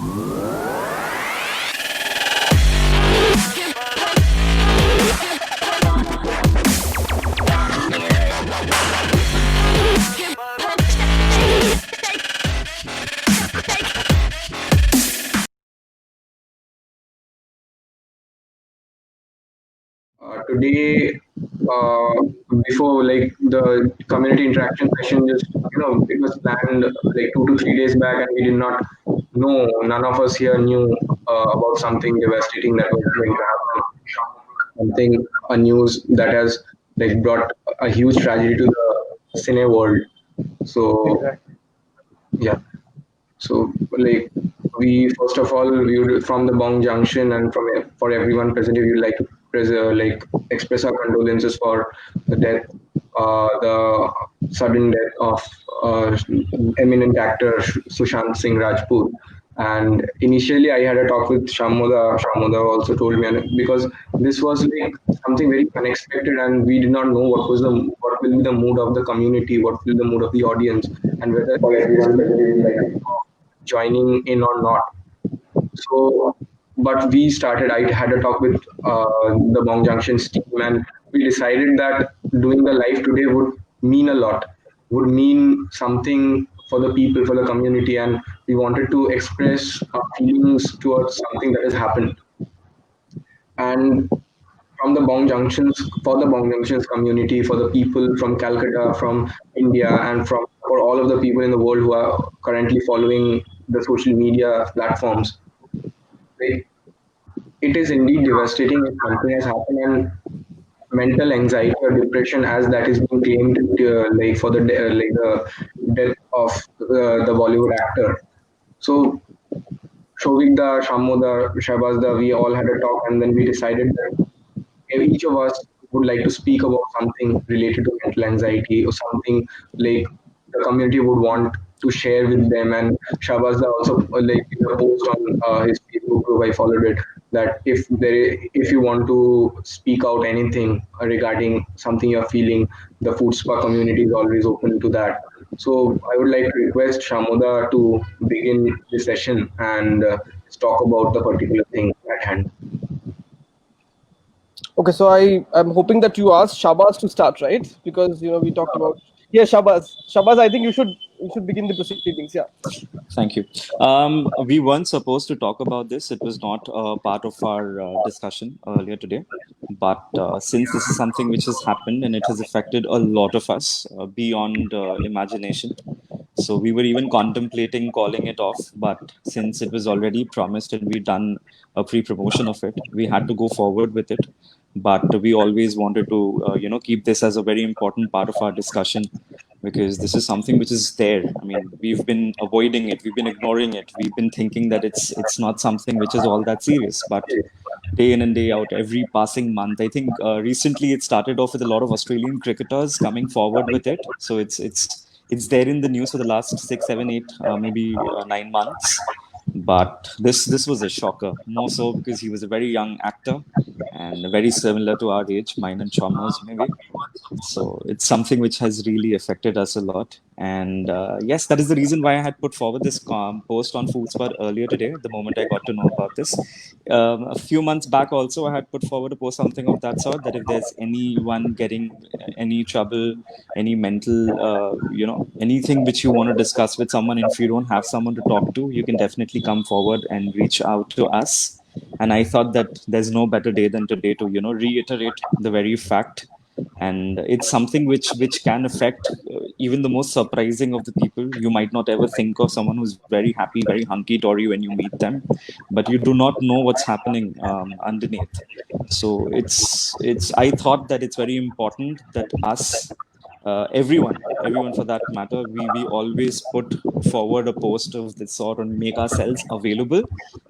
Today, uh, before like the community interaction session, just it was planned like 2 to 3 days back, and we did not know. None of us here knew about something devastating that was going to happen. Something a news that has like brought a huge tragedy to the cine world. So Exactly. yeah. So, like, we first of all, we would from the Bong Junction and from for everyone present, we would like to express our condolences for the death, the sudden death of eminent actor Sushant Singh Rajput. And initially, I had a talk with Shamoda. Shamoda also told me, and because this was like something very unexpected, and we did not know what will be the mood of the community, what will be the mood of the audience, and whether all everyone present will like joining in or not. So, but we started. I had a talk with the Bong Junction's team, and we decided that doing the live today would mean a lot, would mean something for the people, for the community, and we wanted to express our feelings towards something that has happened. And from the Bong Junctions, for the Bong Junctions community, for the people from Calcutta, from India, and for all of the people in the world who are currently following the social media platforms, like, it is indeed devastating if something has happened, and mental anxiety or depression, as that is being claimed, like for like the death of the Bollywood actor. So Shovikda, Shamoda, Shabazda, we all had a talk, and then we decided that each of us would like to speak about something related to mental anxiety or something like the community would want to share with them. And Shabazda also like in a post on his Facebook group, I followed it, that if you want to speak out anything regarding something you're feeling, the food spa community is always open to that. So I would like to request Shamoda to begin the session and talk about the particular thing at hand. Okay, so I'm hoping that you asked Shabazz to start, right? Because we talked about, yeah, Shabazz. Shabazz, I think you should begin the proceedings. Yeah. Thank you. We weren't supposed to talk about this. It was not part of our discussion earlier today. But since this is something which has happened and it has affected a lot of us beyond imagination, so we were even contemplating calling it off. But since it was already promised and we'd done a pre-promotion of it, we had to go forward with it. But we always wanted to, keep this as a very important part of our discussion because this is something which is there. I mean, we've been avoiding it, we've been ignoring it, we've been thinking that it's not something which is all that serious. But day in and day out, every passing month, I think recently it started off with a lot of Australian cricketers coming forward with it. So it's there in the news for the last 6, 7, 8, maybe 9 months. But this was a shocker, more so because he was a very young actor and very similar to our age, mine and Chalmers maybe. So it's something which has really affected us a lot. And yes, that is the reason why I had put forward this post on Foodspot earlier today, the moment I got to know about this. A few months back, also, I had put forward a post, something of that sort, that if there's anyone getting any trouble, any mental, anything which you want to discuss with someone, and if you don't have someone to talk to, you can definitely come forward and reach out to us. And I thought that there's no better day than today to, reiterate the very fact. And it's something which can affect even the most surprising of the people. You might not ever think of someone who's very happy, very hunky dory when you meet them, but you do not know what's happening underneath. So it's I thought that it's very important that us, everyone for that matter, we always put forward a post of this sort and make ourselves available,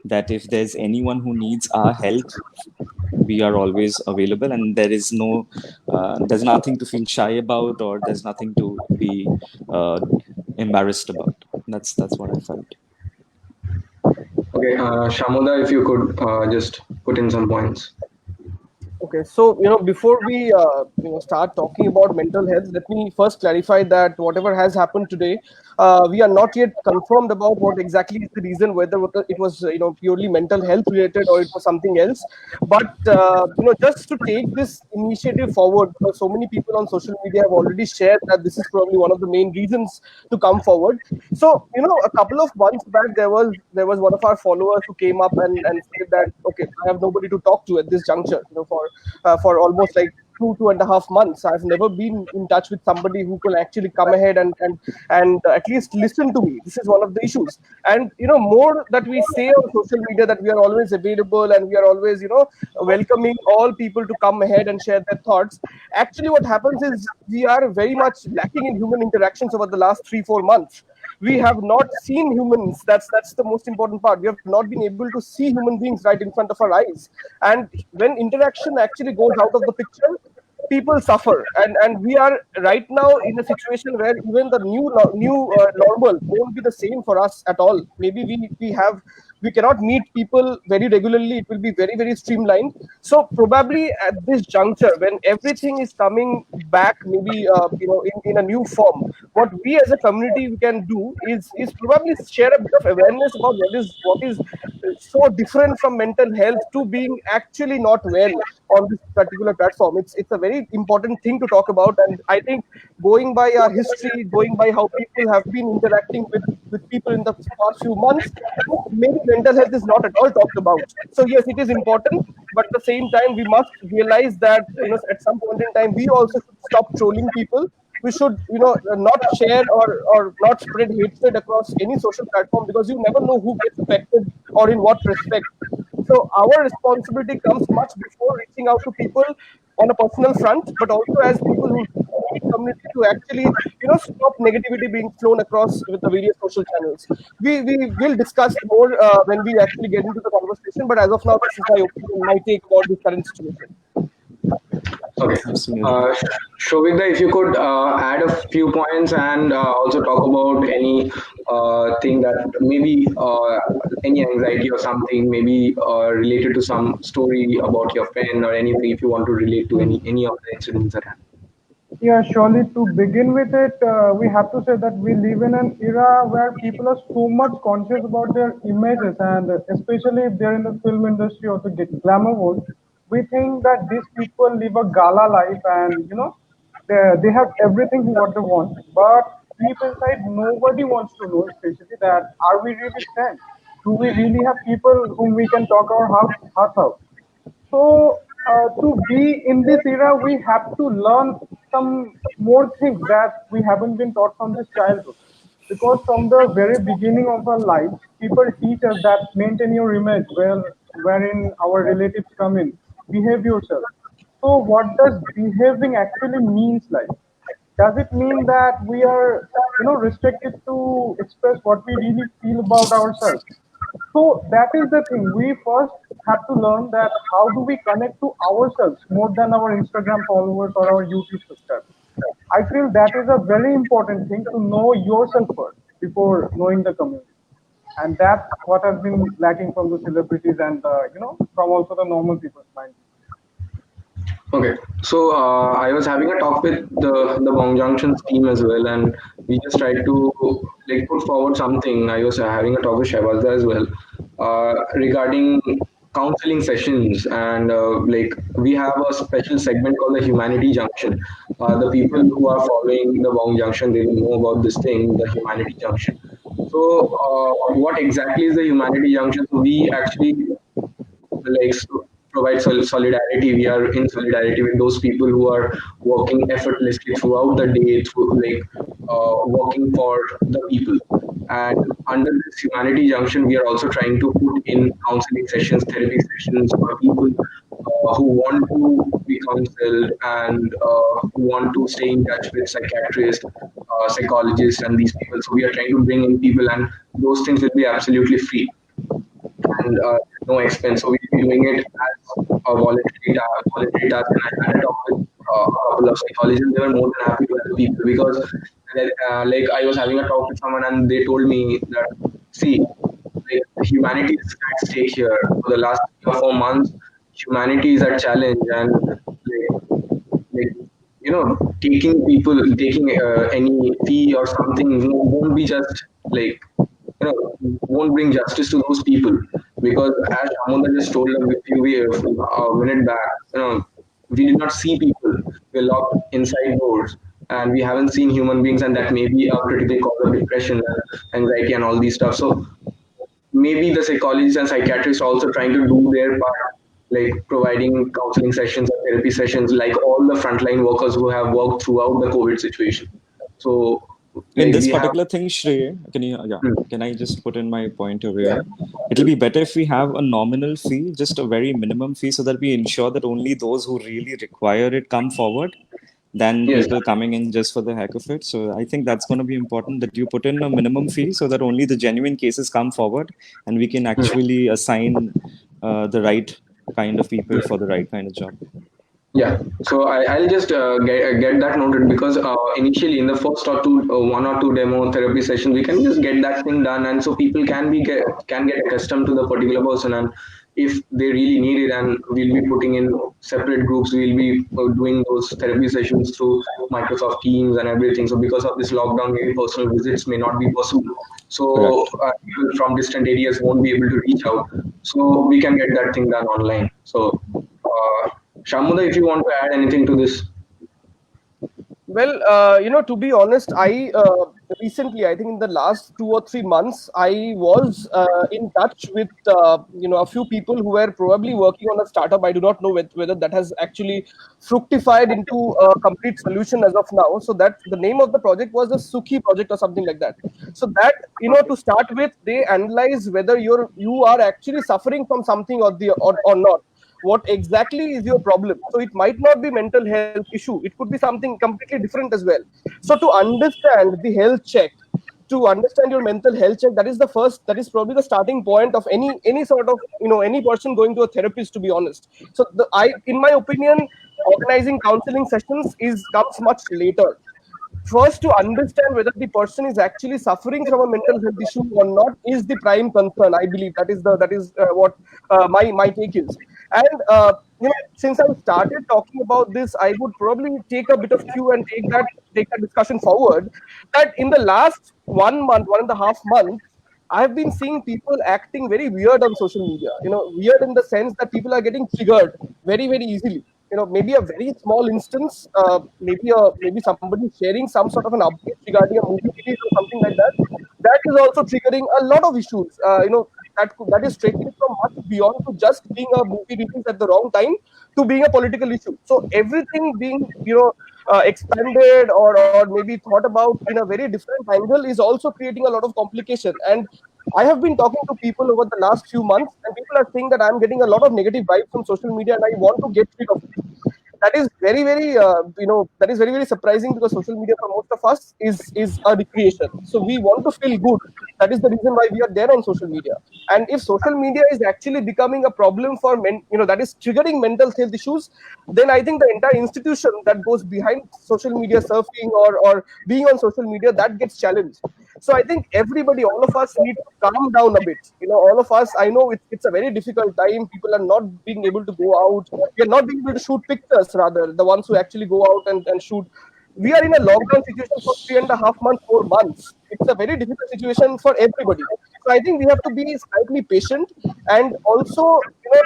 that if there's anyone who needs our help, we are always available, and there's nothing to feel shy about, or there's nothing to be uh, embarrassed about. That's what I felt. Okay, Shamoda, if you could just put in some points. Okay, so before we start talking about mental health, let me first clarify that whatever has happened today, we are not yet confirmed about what exactly is the reason, whether it was purely mental health related or it was something else. But just to take this initiative forward, because so many people on social media have already shared that this is probably one of the main reasons to come forward. So a couple of months back, there was one of our followers who came up and said that, okay, I have nobody to talk to at this juncture, for almost like 2.5 months. I've never been in touch with somebody who can actually come ahead and at least listen to me. This is one of the issues. And more that we say on social media that we are always available and we are always welcoming all people to come ahead and share their thoughts. Actually, what happens is we are very much lacking in human interactions over the last 3-4 months. We have not seen humans. That's the most important part. We have not been able to see human beings right in front of our eyes. And when interaction actually goes out of the picture, people suffer. And we are right now in a situation where even the new normal won't be the same for us at all. Maybe we cannot meet people very regularly. It will be very, very streamlined. So probably at this juncture, when everything is coming back, maybe in a new form, what we as a community we can do is probably share a bit of awareness about what is so different from mental health to being actually not well on this particular platform. It's a very important thing to talk about. And I think, going by our history, going by how people have been interacting with people in the past few months, maybe mental health is not at all talked about. So yes, it is important, but at the same time we must realize that at some point in time we also should stop trolling people. We should not share or not spread hatred across any social platform, because you never know who gets affected or in what respect. So our responsibility comes much before reaching out to people on a personal front, but also as people who need community, to actually stop negativity being flown across with the various social channels. We will discuss more when we actually get into the conversation. But as of now, this is my opinion, my take about the current situation. Okay. Absolutely. Shobhita, if you could add a few points and also talk about any thing that maybe any anxiety or something, maybe related to some story about your friend or anything, if you want to relate to any of the incidents that happened. Yeah, surely to begin with it, we have to say that we live in an era where people are so much conscious about their images, and especially if they're in the film industry or the glamour world, we think that these people live a gala life and they have everything what they want. But deep inside, nobody wants to know, especially that are we really stand? Do we really have people whom we can talk our hearts out? So, to be in this era, we have to learn some more things that we haven't been taught from this childhood. Because from the very beginning of our lives, people teach us that maintain your image, wherein our relatives come in, behave yourself. So, what does behaving actually means like? Does it mean that we are, restricted to express what we really feel about ourselves? So that is the thing. We first have to learn that how do we connect to ourselves more than our Instagram followers or our YouTube subscribers. I feel that is a very important thing, to know yourself first before knowing the community. And that's what has been lacking from the celebrities and from also the normal people's mind. Okay, so I was having a talk with the Bong Junctions team as well, and we just tried to like put forward something. I was having a talk with Shahbazda as well regarding counseling sessions, and like we have a special segment called the Humanity Junction. The people who are following the Bong Junction, they will know about this thing, the Humanity Junction. So, what exactly is the Humanity Junction? So we actually like provide solidarity. We are in solidarity with those people who are working effortlessly throughout the day, through like working for the people. And under this Humanity Junction, we are also trying to put in counseling sessions, therapy sessions for people who want to be counseled and who want to stay in touch with psychiatrists, psychologists, and these people. So we are trying to bring in people, and those things will be absolutely free and no expense. So we'll be doing it as a voluntary task. And I had a talk with a couple of psychologists. They were more than happy to help people because, like, I was having a talk with someone and they told me that, see, like, humanity is at stake here. For the last 3 or 4 months, humanity is at challenge, and like taking any fee or something won't be just like won't bring justice to those people, because as Amanda just told a minute back, we did not see people. We're locked inside doors, and we haven't seen human beings, and that may be a critical cause of depression and anxiety and all these stuff. So maybe the psychologists and psychiatrists are also trying to do their part, like providing counseling sessions or therapy sessions, like all the frontline workers who have worked throughout the COVID situation. So, In like this we have, particular thing, Shrey, hmm, can I just put in my point over yeah, here? It'll be better if we have a nominal fee, just a very minimum fee, so that we ensure that only those who really require it come forward, than yes, people coming in just for the heck of it. So I think that's going to be important, that you put in a minimum fee so that only the genuine cases come forward, and we can hmm, actually assign the right kind of people for the right kind of job. yeah. So I'll just get that noted, because initially in the first or two, one or two demo therapy sessions, we can just get that thing done, and so people can get accustomed to the particular person, and if they really need it, and we'll be putting in separate groups, we'll be doing those therapy sessions through Microsoft Teams and everything. So because of this lockdown, maybe personal visits may not be possible. So Correct. people from distant areas won't be able to reach out. So we can get that thing done online. So. Shamuda, if you want to add anything to this. Well, to be honest, I recently, I think in the last 2 or 3 months, I was in touch with a few people who were probably working on a startup. I do not know whether that has actually fructified into a complete solution as of now. So that the name of the project was the Sukhi project or something like that. So that, to start with, they analyze whether you are actually suffering from something or not. What exactly is your problem? So it might not be mental health issue, it could be something completely different as well. So to understand the health check, to understand your mental health check, that is probably the starting point of any sort of any person going to a therapist, to be honest. So in my opinion, organizing counseling sessions is comes much later. First, to understand whether the person is actually suffering from a mental health issue or not is the prime concern. I believe that is what my take is. And since I started talking about this, I would probably take a bit of cue and take that discussion forward. That in the last 1 month, 1.5 months, I have been seeing people acting very weird on social media. Weird in the sense that people are getting triggered very, very easily. Maybe a very small instance, maybe somebody sharing some sort of an update regarding a movie release or something like that. That is also triggering a lot of issues. That is stretching from much beyond to just being a movie release at the wrong time to being a political issue. So everything being expanded or maybe thought about in a very different angle is also creating a lot of complication. And I have been talking to people over the last few months, and people are saying that I'm getting a lot of negative vibes from social media, and I want to get rid of it. That is very, very, that is very, very surprising, because social media for most of us is a recreation. So we want to feel good. That is the reason why we are there on social media. And if social media is actually becoming a problem for men, that is triggering mental health issues, then I think the entire institution that goes behind social media surfing or being on social media, that gets challenged. So I think everybody, all of us, need to calm down a bit. All of us, I know it's a very difficult time. People are not being able to go out. We are not being able to shoot pictures, rather, the ones who actually go out and shoot. We are in a lockdown situation for 3.5 months, 4 months. It's a very difficult situation for everybody. So I think we have to be slightly patient, and also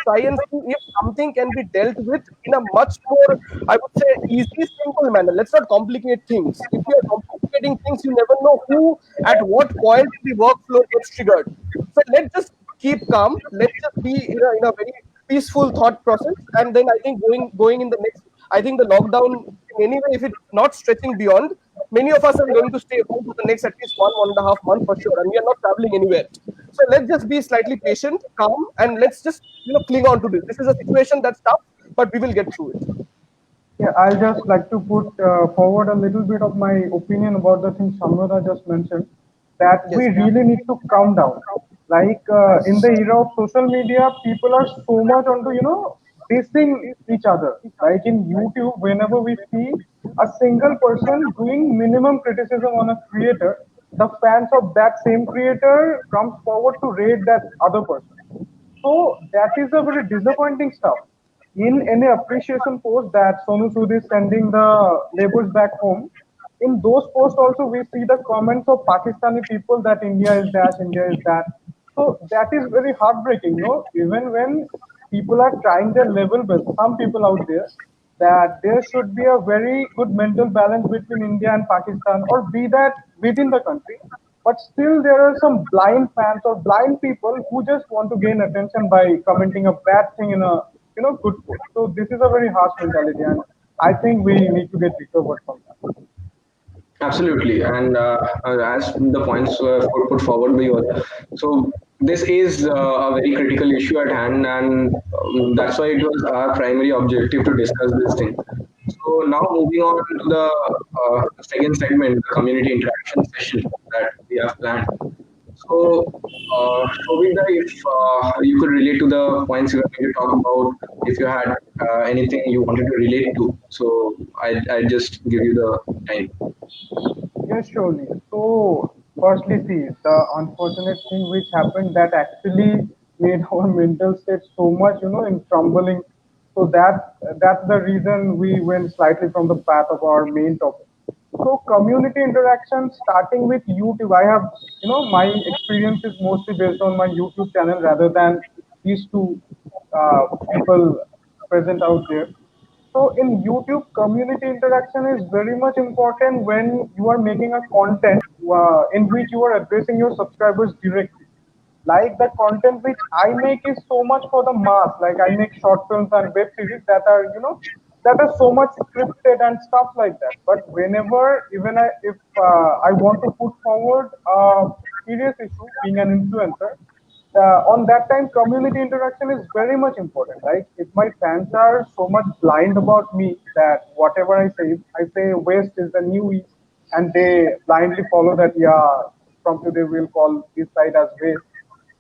try and see if something can be dealt with in a much more, I would say, easy, simple manner. Let's not complicate things. If you are complicating things, you never know who at what point the workflow gets triggered. So let's just keep calm. Let's just be in a very peaceful thought process, and then I think going in the next. I think the lockdown, anyway, if it's not stretching beyond, many of us are going to stay home for the next at least 1.5 months for sure, and we are not traveling anywhere. So let's just be slightly patient, calm, and let's just cling on to this. This is a situation that's tough, but we will get through it. Yeah, I'll just like to put forward a little bit of my opinion about the things Samvada just mentioned, that we Yes. really need to calm down. Like in the era of social media, people are so much onto, dissing each other. Like in YouTube, whenever we see a single person doing minimum criticism on a creator, the fans of that same creator comes forward to rate that other person. So that is a very disappointing stuff. in any appreciation post that Sonu Sood is sending the laborers back home, in those posts also we see the comments of Pakistani people that India is dash, India is that. So that is very heartbreaking, no? Even when people are trying their level best, some people out there, that there should be a very good mental balance between India and Pakistan, or be that within the country. But still, there are some blind fans or blind people who just want to gain attention by commenting a bad thing in a good post. So this is a very harsh mentality, and I think we need to get recovered from that. Absolutely, and as the points were put forward by you, so this is a very critical issue at hand, and that's why it was our primary objective to discuss this thing. So now moving on to the second segment, the community interaction session that we have planned. So, Shobita, if you could relate to the points you were going to talk about, if you had anything you wanted to relate to, so I just give you the time. Yes, surely. So, firstly, see the unfortunate thing which happened that actually made our mental state so much, in trembling. So that's the reason we went slightly from the path of our main topic. So, community interaction, starting with YouTube. I have, my experience is mostly based on my YouTube channel rather than these two people present out there. So in YouTube, community interaction is very much important when you are making a content in which you are addressing your subscribers directly. Like the content which I make is so much for the mass. Like I make short films and web series that are, that are so much scripted and stuff like that. But whenever, even if I want to put forward a serious issue, being an influencer, on that time community interaction is very much important. Like if my fans are so much blind about me that whatever I say west is the new east, and they blindly follow that, yeah, from today we'll call this side as west.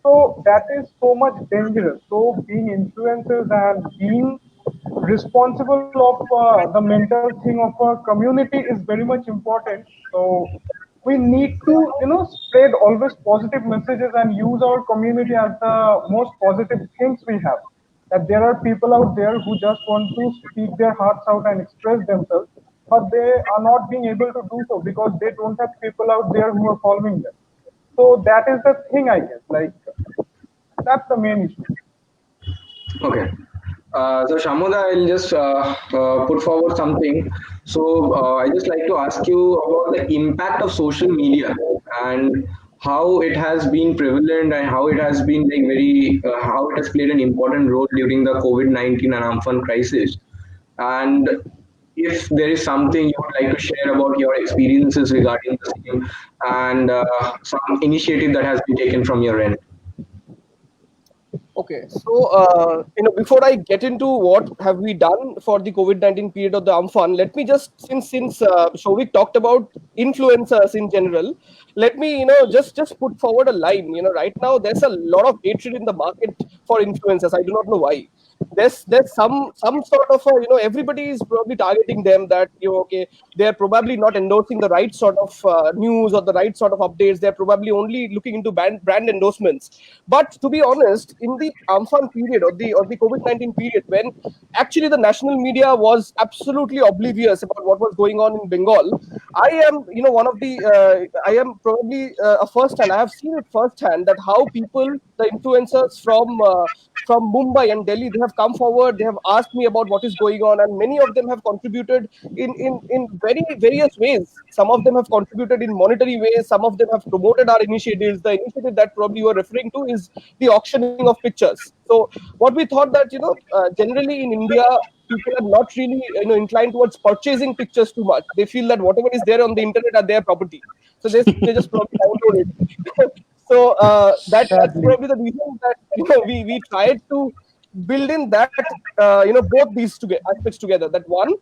So that is so much dangerous. So being influencers and being responsible of the mental thing of a community is very much important. So we need to spread always positive messages and use our community as the most positive things we have. That there are people out there who just want to speak their hearts out and express themselves, but they are not being able to do so because they don't have people out there who are following them. So that is the thing, I guess. Like that's the main issue. Okay. So Shamoda, I'll just put forward something. So I just like to ask you about the impact of social media and how it has been prevalent and how it has been like how it has played an important role during the COVID-19 and Amphan crisis. And if there is something you would like to share about your experiences regarding the same and some initiative that has been taken from your end. Okay, so before I get into what have we done for the COVID-19 period of the Amphan, let me just since Shovik talked about influencers in general, let me just put forward a line. Right now there's a lot of hatred in the market for influencers. I do not know why. There's some sort of everybody is probably targeting them, that okay, they're probably not endorsing the right sort of news or the right sort of updates. They're probably only looking into brand endorsements. But to be honest, in the Amphan period or the COVID-19 period, when actually the national media was absolutely oblivious about what was going on in Bengal, I am one of the I am probably a first hand. I have seen it firsthand that how people, the influencers from Mumbai and Delhi, they have come forward. They have asked me about what is going on, and many of them have contributed in very various ways. Some of them have contributed in monetary ways. Some of them have promoted our initiatives. The initiative that probably you are referring to is the auctioning of pictures. So what we thought that generally in India, people are not really inclined towards purchasing pictures too much. They feel that whatever is there on the internet are their property, so they just probably download it. So that's Sadly. probably the reason that we tried to build in that both these aspects together. That one,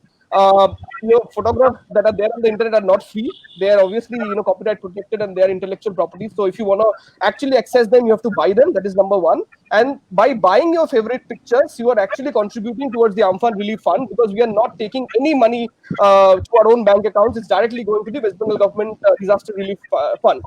photographs that are there on the internet are not free. They are obviously copyright protected and they are intellectual property. So if you want to actually access them, you have to buy them. That is number one. And by buying your favorite pictures, you are actually contributing towards the Amphan Relief Fund, because we are not taking any money to our own bank accounts. It's directly going to the West Bengal government disaster relief fund,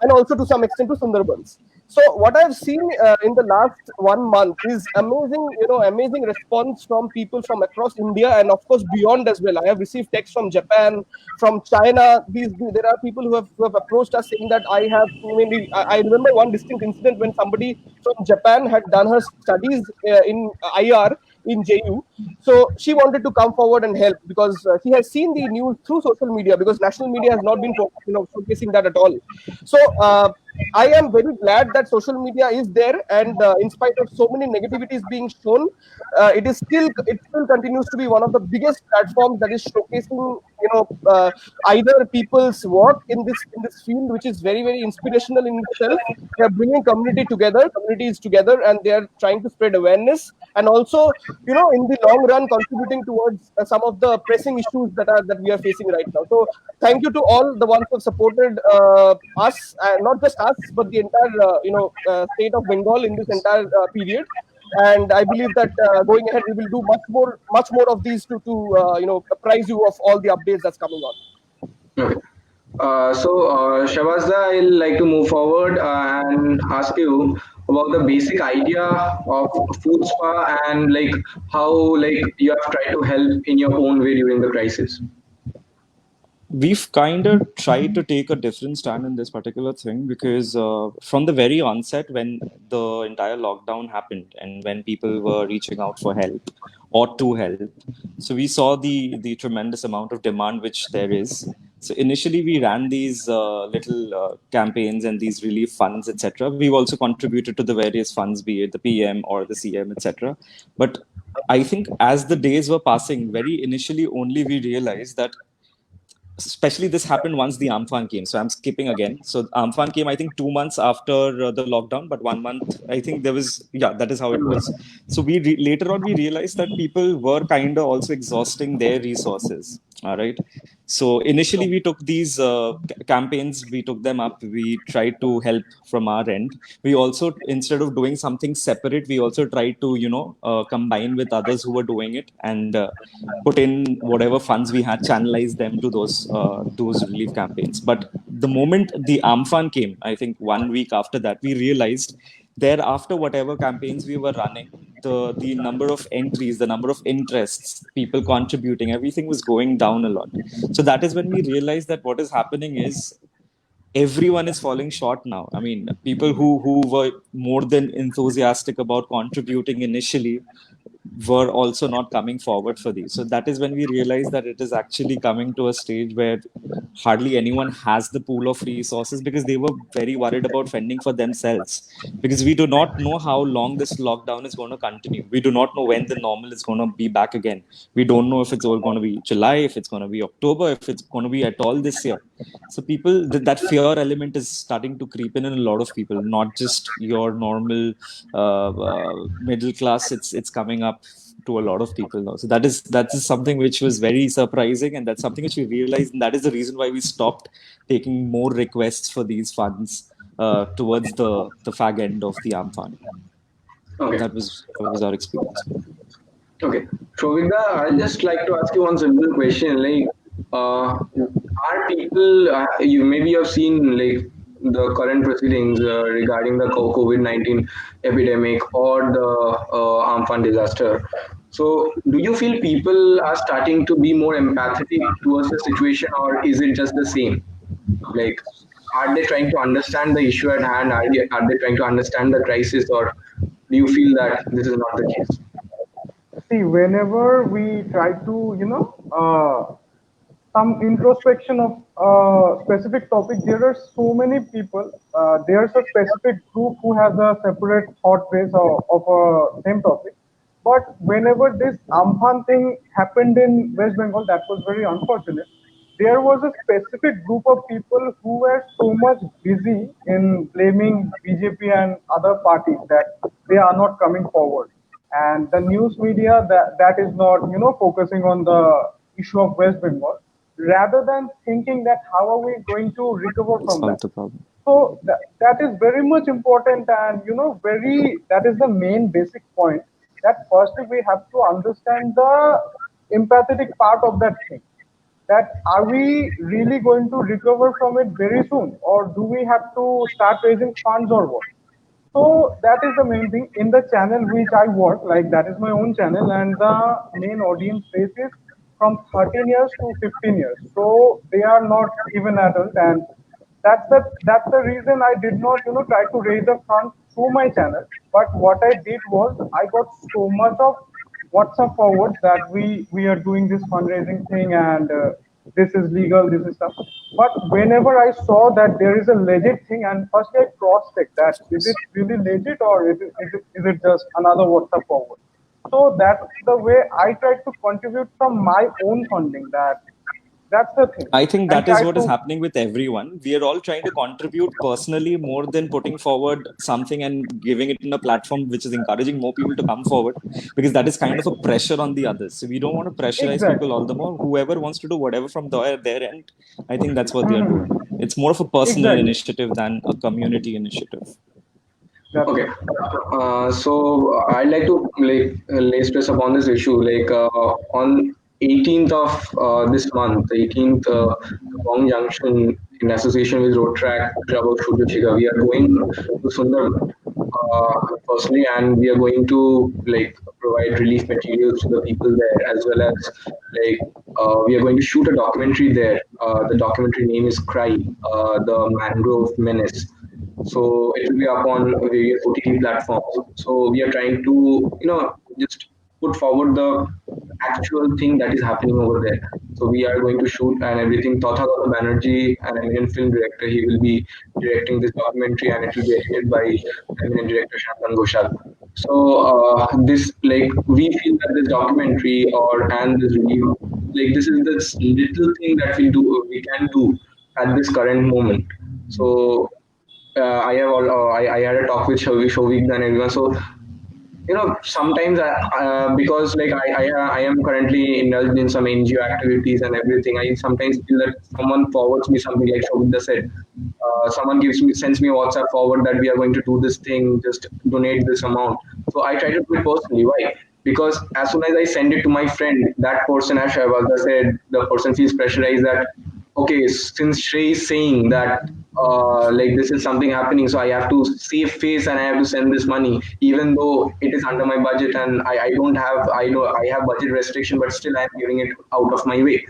and also to some extent to Sundarbans. So what I've seen in the last 1 month is amazing, amazing response from people from across India and of course beyond as well. I have received texts from Japan, from China. There are people who have approached us saying that I remember one distinct incident when somebody from Japan had done her studies in IR in JU. So she wanted to come forward and help because she has seen the news through social media because national media has not been showcasing that at all. So I am very glad that social media is there, and in spite of so many negativities being shown, it still continues to be one of the biggest platforms that is showcasing, either people's work in this field, which is very very inspirational in itself. They are bringing communities together, and they are trying to spread awareness, and also, in the long run, contributing towards some of the pressing issues that we are facing right now. So thank you to all the ones who have supported us, not just us, but the entire state of Bengal in this entire period. And I believe that going ahead, we will do much more of these to apprise you of all the updates that's coming on. Okay. Shabazda, I'll like to move forward and ask you about the basic idea of food spa and like how like you have tried to help in your own way during the crisis. We've kind of tried to take a different stand in this particular thing because from the very onset, when the entire lockdown happened and when people were reaching out for help or to help, so we saw the tremendous amount of demand which there is. So initially, we ran these little campaigns and these relief funds, etc. We've also contributed to the various funds, be it the PM or the CM, etc. But I think as the days were passing, very initially only we realized that, especially this happened once the Amphan came. So I'm skipping again. So Amphan came, I think, 2 months after the lockdown, but 1 month, I think there was, yeah, that is how it was. So later on, we realized that people were kind of also exhausting their resources. All right. So initially, we took these campaigns, we took them up, we tried to help from our end. We also, instead of doing something separate, we also tried to, combine with others who were doing it and put in whatever funds we had, channelize them to those relief campaigns. But the moment the Amphan came, I think 1 week after that, we realized thereafter whatever campaigns we were running, the number of entries, the number of interests, people contributing, everything was going down a lot. So that is when we realized that what is happening is everyone is falling short now. I mean, people who were more than enthusiastic about contributing initially were also not coming forward for these. So that is when we realized that it is actually coming to a stage where hardly anyone has the pool of resources because they were very worried about fending for themselves. Because we do not know how long this lockdown is going to continue. We do not know when the normal is going to be back again. We don't know if it's all going to be July, if it's going to be October, if it's going to be at all this year. So people, that fear element is starting to creep in a lot of people, not just your normal middle class. It's coming up to a lot of people now. So that is something which was very surprising, and that's something which we realized, and that is the reason why we stopped taking more requests for these funds towards the fag end of the Amphan. Okay. That was our experience. Okay. Shovinda, I'd just like to ask you one simple question. Like, are people, you have seen like the current proceedings regarding the COVID-19 epidemic or the Amphan disaster. So, do you feel people are starting to be more empathetic towards the situation, or is it just the same? Like, are they trying to understand the issue at hand? Are they trying to understand the crisis, or do you feel that this is not the case? See, whenever we try to, some introspection of specific topic, there are so many people. There's a specific group who has a separate thought base of a same topic. But whenever this Amphan thing happened in West Bengal, that was very unfortunate. There was a specific group of people who were so much busy in blaming BJP and other parties that they are not coming forward. And the news media that is not, focusing on the issue of West Bengal, rather than thinking that how are we going to recover from Solve that. the problem. So that is very much important, and that is the main basic point. That firstly we have to understand the empathetic part of that thing. That are we really going to recover from it very soon, or do we have to start raising funds or what? So that is the main thing in the channel which I work. Like that is my own channel, and the main audience base is from 13 years to 15 years. So they are not even adult, and that's the reason I did not try to raise a fund through my channel. But what I did was I got so much of WhatsApp forwards that we are doing this fundraising thing, and this is legal, this is stuff. But whenever I saw that there is a legit thing, and first I cross-checked that is it really legit, or is it just another WhatsApp forward. So that's the way I tried to contribute from my own funding. That's the thing, I think and that is try what is to. happening with everyone. We are all trying to contribute personally more than putting forward something and giving it in a platform which is encouraging more people to come forward, because that is kind of a pressure on the others. So we don't want to pressurize people Exactly. all the more. Whoever wants to do whatever from their end, I think that's what they are doing. Mhm. It's more of a personal Exactly. initiative than a community initiative. That's Okay, it. so I'd like to lay stress upon this issue. On 18th of this month, 18th, the Bong Junction in association with Road Track Club of Shujachiga, we are going to Sundarban. Firstly, and we are going to provide relief materials to the people there, as well as we are going to shoot a documentary there. The documentary name is Cry, the Mangrove Menace. So it will be up on various OTT platforms. So we are trying to, just put forward the actual thing that is happening over there. So we are going to shoot and everything. Tatha Banerjee, an eminent film director, he will be directing this documentary, and it will be edited by eminent director Shantan Ghoshal. So this, we feel that this documentary and this review, this is this little thing that we can do at this current moment. So I had a talk with Shovik and everyone. So sometimes because I am currently indulged in some NGO activities and everything. I sometimes feel that someone forwards me something like Shovik said. Someone sends me a WhatsApp forward that we are going to do this thing, just donate this amount. So I try to do it personally. Why? Because as soon as I send it to my friend, that person, as Shahbazda said, the person feels pressurized that okay, since Shrey is saying that this is something happening, so I have to save face and I have to send this money, even though it is under my budget and I don't have, I know I have budget restriction, but still I am giving it out of my way.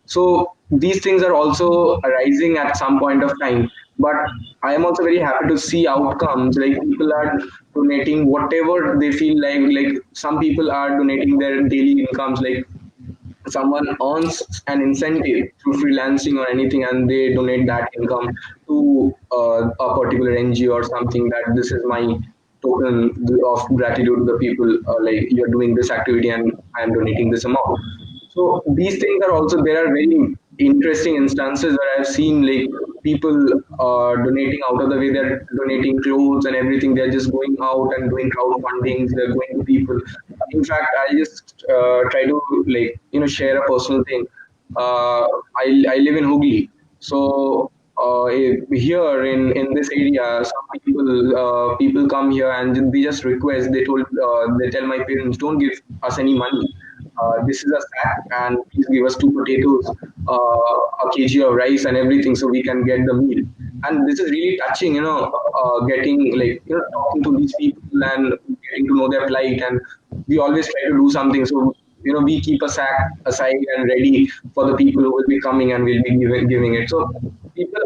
So these things are also arising at some point of time. But I am also very happy to see outcomes. Like people are donating whatever they feel like. Like some people are donating their daily incomes. Like someone earns an incentive through freelancing or anything, and they donate that income to a particular NGO or something, that this is my token of gratitude to the people, you're doing this activity and I am donating this amount. So these things are also, there are very interesting instances where I've seen people donating out of the way. They're donating clothes and everything. They're just going out and doing crowdfundings. They're going to people. In fact, I just try to share a personal thing. I live in Hooghly, so here in this area, some people come here and they just request. They tell my parents, don't give us any money. This is a sack, and please give us two potatoes, a kg of rice, and everything, so we can get the meal. And this is really touching, getting talking to these people and getting to know their plight. And we always try to do something. So we keep a sack aside and ready for the people who will be coming, and we'll be giving it. So people,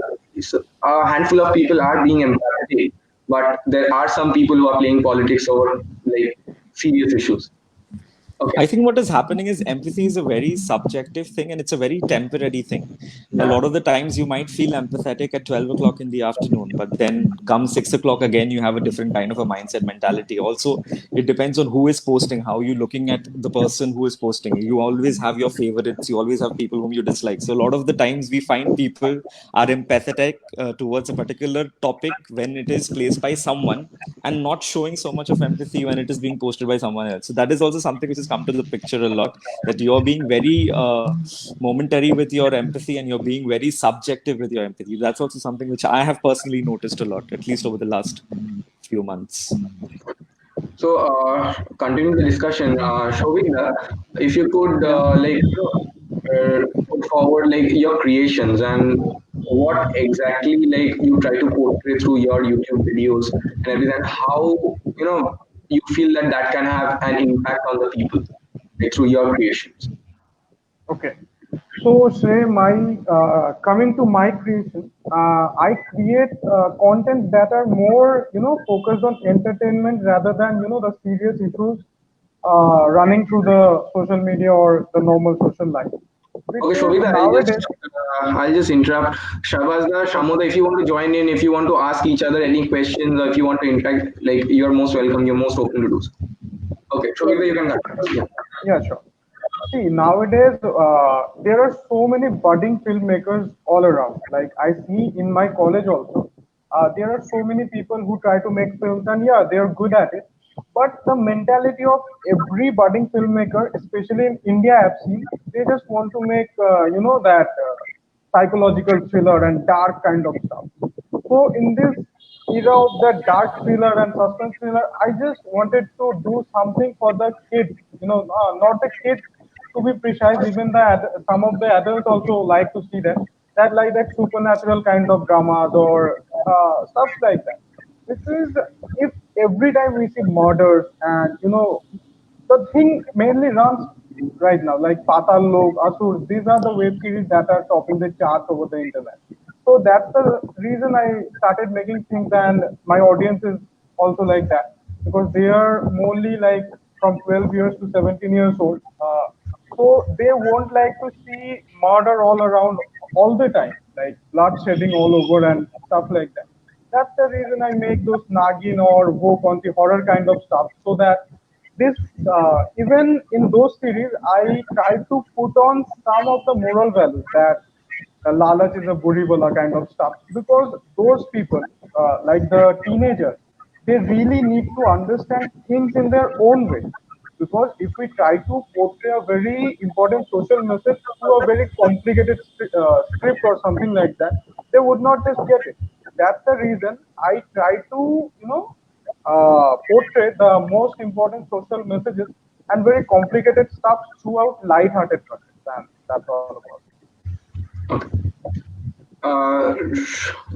a handful of people are being empathetic, but there are some people who are playing politics over serious issues. I Okay. think what is happening is empathy is a very subjective thing and it's a very temporary thing. A Yeah. lot of the times you might feel empathetic at 12 o'clock in the afternoon, but then come 6 o'clock again, you have a different kind of a mindset mentality. Also, it depends on who is posting, how you're looking at the person who is posting. You always have your favorites, you always have people whom you dislike. So, a lot of the times we find people are empathetic towards a particular topic when it is placed by someone and not showing so much of empathy when it is being posted by someone else. So that is also something which has come to the picture a lot, that you're being very momentary with your empathy and you're being very subjective with your empathy. That's also something which I have personally noticed a lot, at least over the last few months. So, continuing the discussion, Shovina, if you could Yeah. put forward your creations and what exactly like you try to portray through your YouTube videos and everything, and how you feel that that can have an impact on the people like through your creations. Okay. So, Shrey, my coming to my creation, I create content that are more, focused on entertainment rather than, the serious issues running through the social media or the normal social life. Okay, Because Shobita, nowadays, I'll just interrupt. Shabazda, Shamoda, if you want to join in, if you want to ask each other any questions, or if you want to interact, like you're most welcome. You're most open to do so. Okay, Shobita, you can continue. yeah, sure. See, nowadays there are so many budding filmmakers all around. Like I see in my college also, there are so many people who try to make films, and yeah, they are good at it. But the mentality of every budding filmmaker, especially in India, I've seen, they just want to make that psychological thriller and dark kind of stuff. So in this era of the dark thriller and suspense thriller, I just wanted to do something for the kids. Not the kids to be precise. Even some of the adults also like to see them. That like that supernatural kind of dramas or stuff like that. Because if every time we see murders and the thing mainly runs right now, like Patal Lok, Asur. These are the web series that are topping the charts over the internet. So that's the reason I started making things, and my audience is also like that because they are mostly like from 12 years to 17 years old. So they won't like to see murder all around all the time, like blood shedding all over and stuff like that. That's the reason I make those Nagin or Vokanti horror kind of stuff so that this even in those series I try to put on some of the moral values that lalach is a buri bala kind of stuff because those people like the teenagers they really need to understand things in their own way because if we try to portray a very important social message through a very complicated script or something like that they would not just get it. That's the reason I try to portray the most important social messages and very complicated stuff throughout light-hearted content. And that's all about it. Okay. Uh,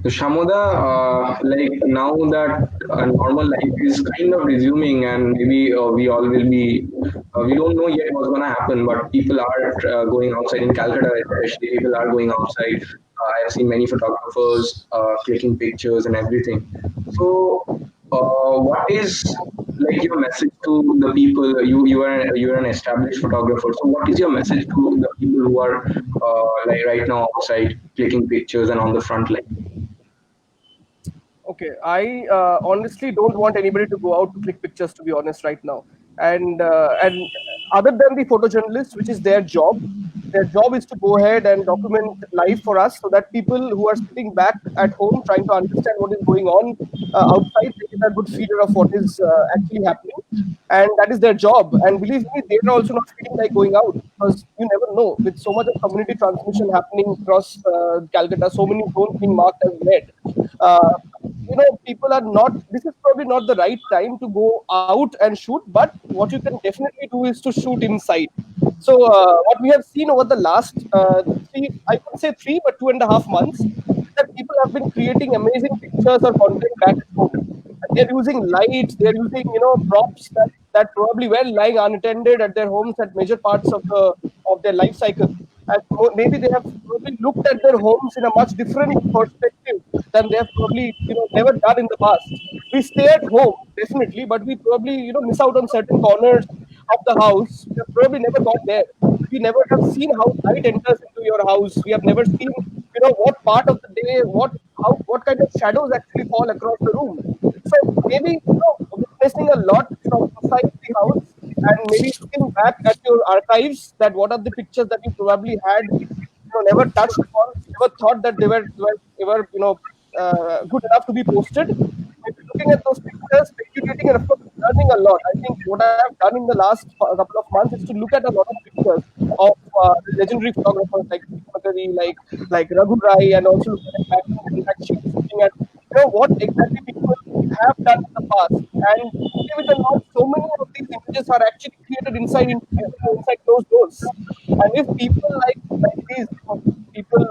Shamoda, like now that normal life is kind of resuming, and maybe we all will be, we don't know yet what's going to happen, but people are going outside in Calcutta, especially. People are going outside. I've seen many photographers clicking pictures and everything. So, what is like your message to the people? You are an established photographer. So, what is your message to the people who are like right now outside clicking pictures and on the front line? Okay, I honestly don't want anybody to go out to click pictures. To be honest, right now, and other than the photojournalists, which is their job is to go ahead and document live for us, so that people who are sitting back at home trying to understand what is going on outside, they get a good feeder of what is actually happening, and that is their job. And believe me, they are also not feeling like going out because you never know. With so much of community transmission happening across Calcutta, so many zones being marked as red. Uh, People are not, this is probably not the right time to go out and shoot, but what you can definitely do is to shoot inside. So what we have seen over the last three, I wouldn't say three, but 2.5 months, is that people have been creating amazing pictures or content back at home. They're using lights, they're using props that probably were lying unattended at their homes at major parts of their life cycle. And maybe they have probably looked at their homes in a much different perspective than they have probably never done in the past. We stay at home definitely, but we probably miss out on certain corners of the house. We have probably never got there. We never have seen how light enters into your house. We have never seen what part of the day, what kind of shadows actually fall across the room. So maybe witnessing a lot from inside the house and maybe looking back at your archives, that what are the pictures that you probably had never touched upon, never thought that they were ever good enough to be posted. Maybe looking at those pictures, speculating, and of course learning a lot. I think what I have done in the last couple of months is to look at a lot of pictures of the legendary photographers like Magari, like Raghu Rai, and also looking at pattern contact sheets, looking at what exactly people have done in the past. And believe it or not, so many of these images are actually created inside closed doors. And if people like these people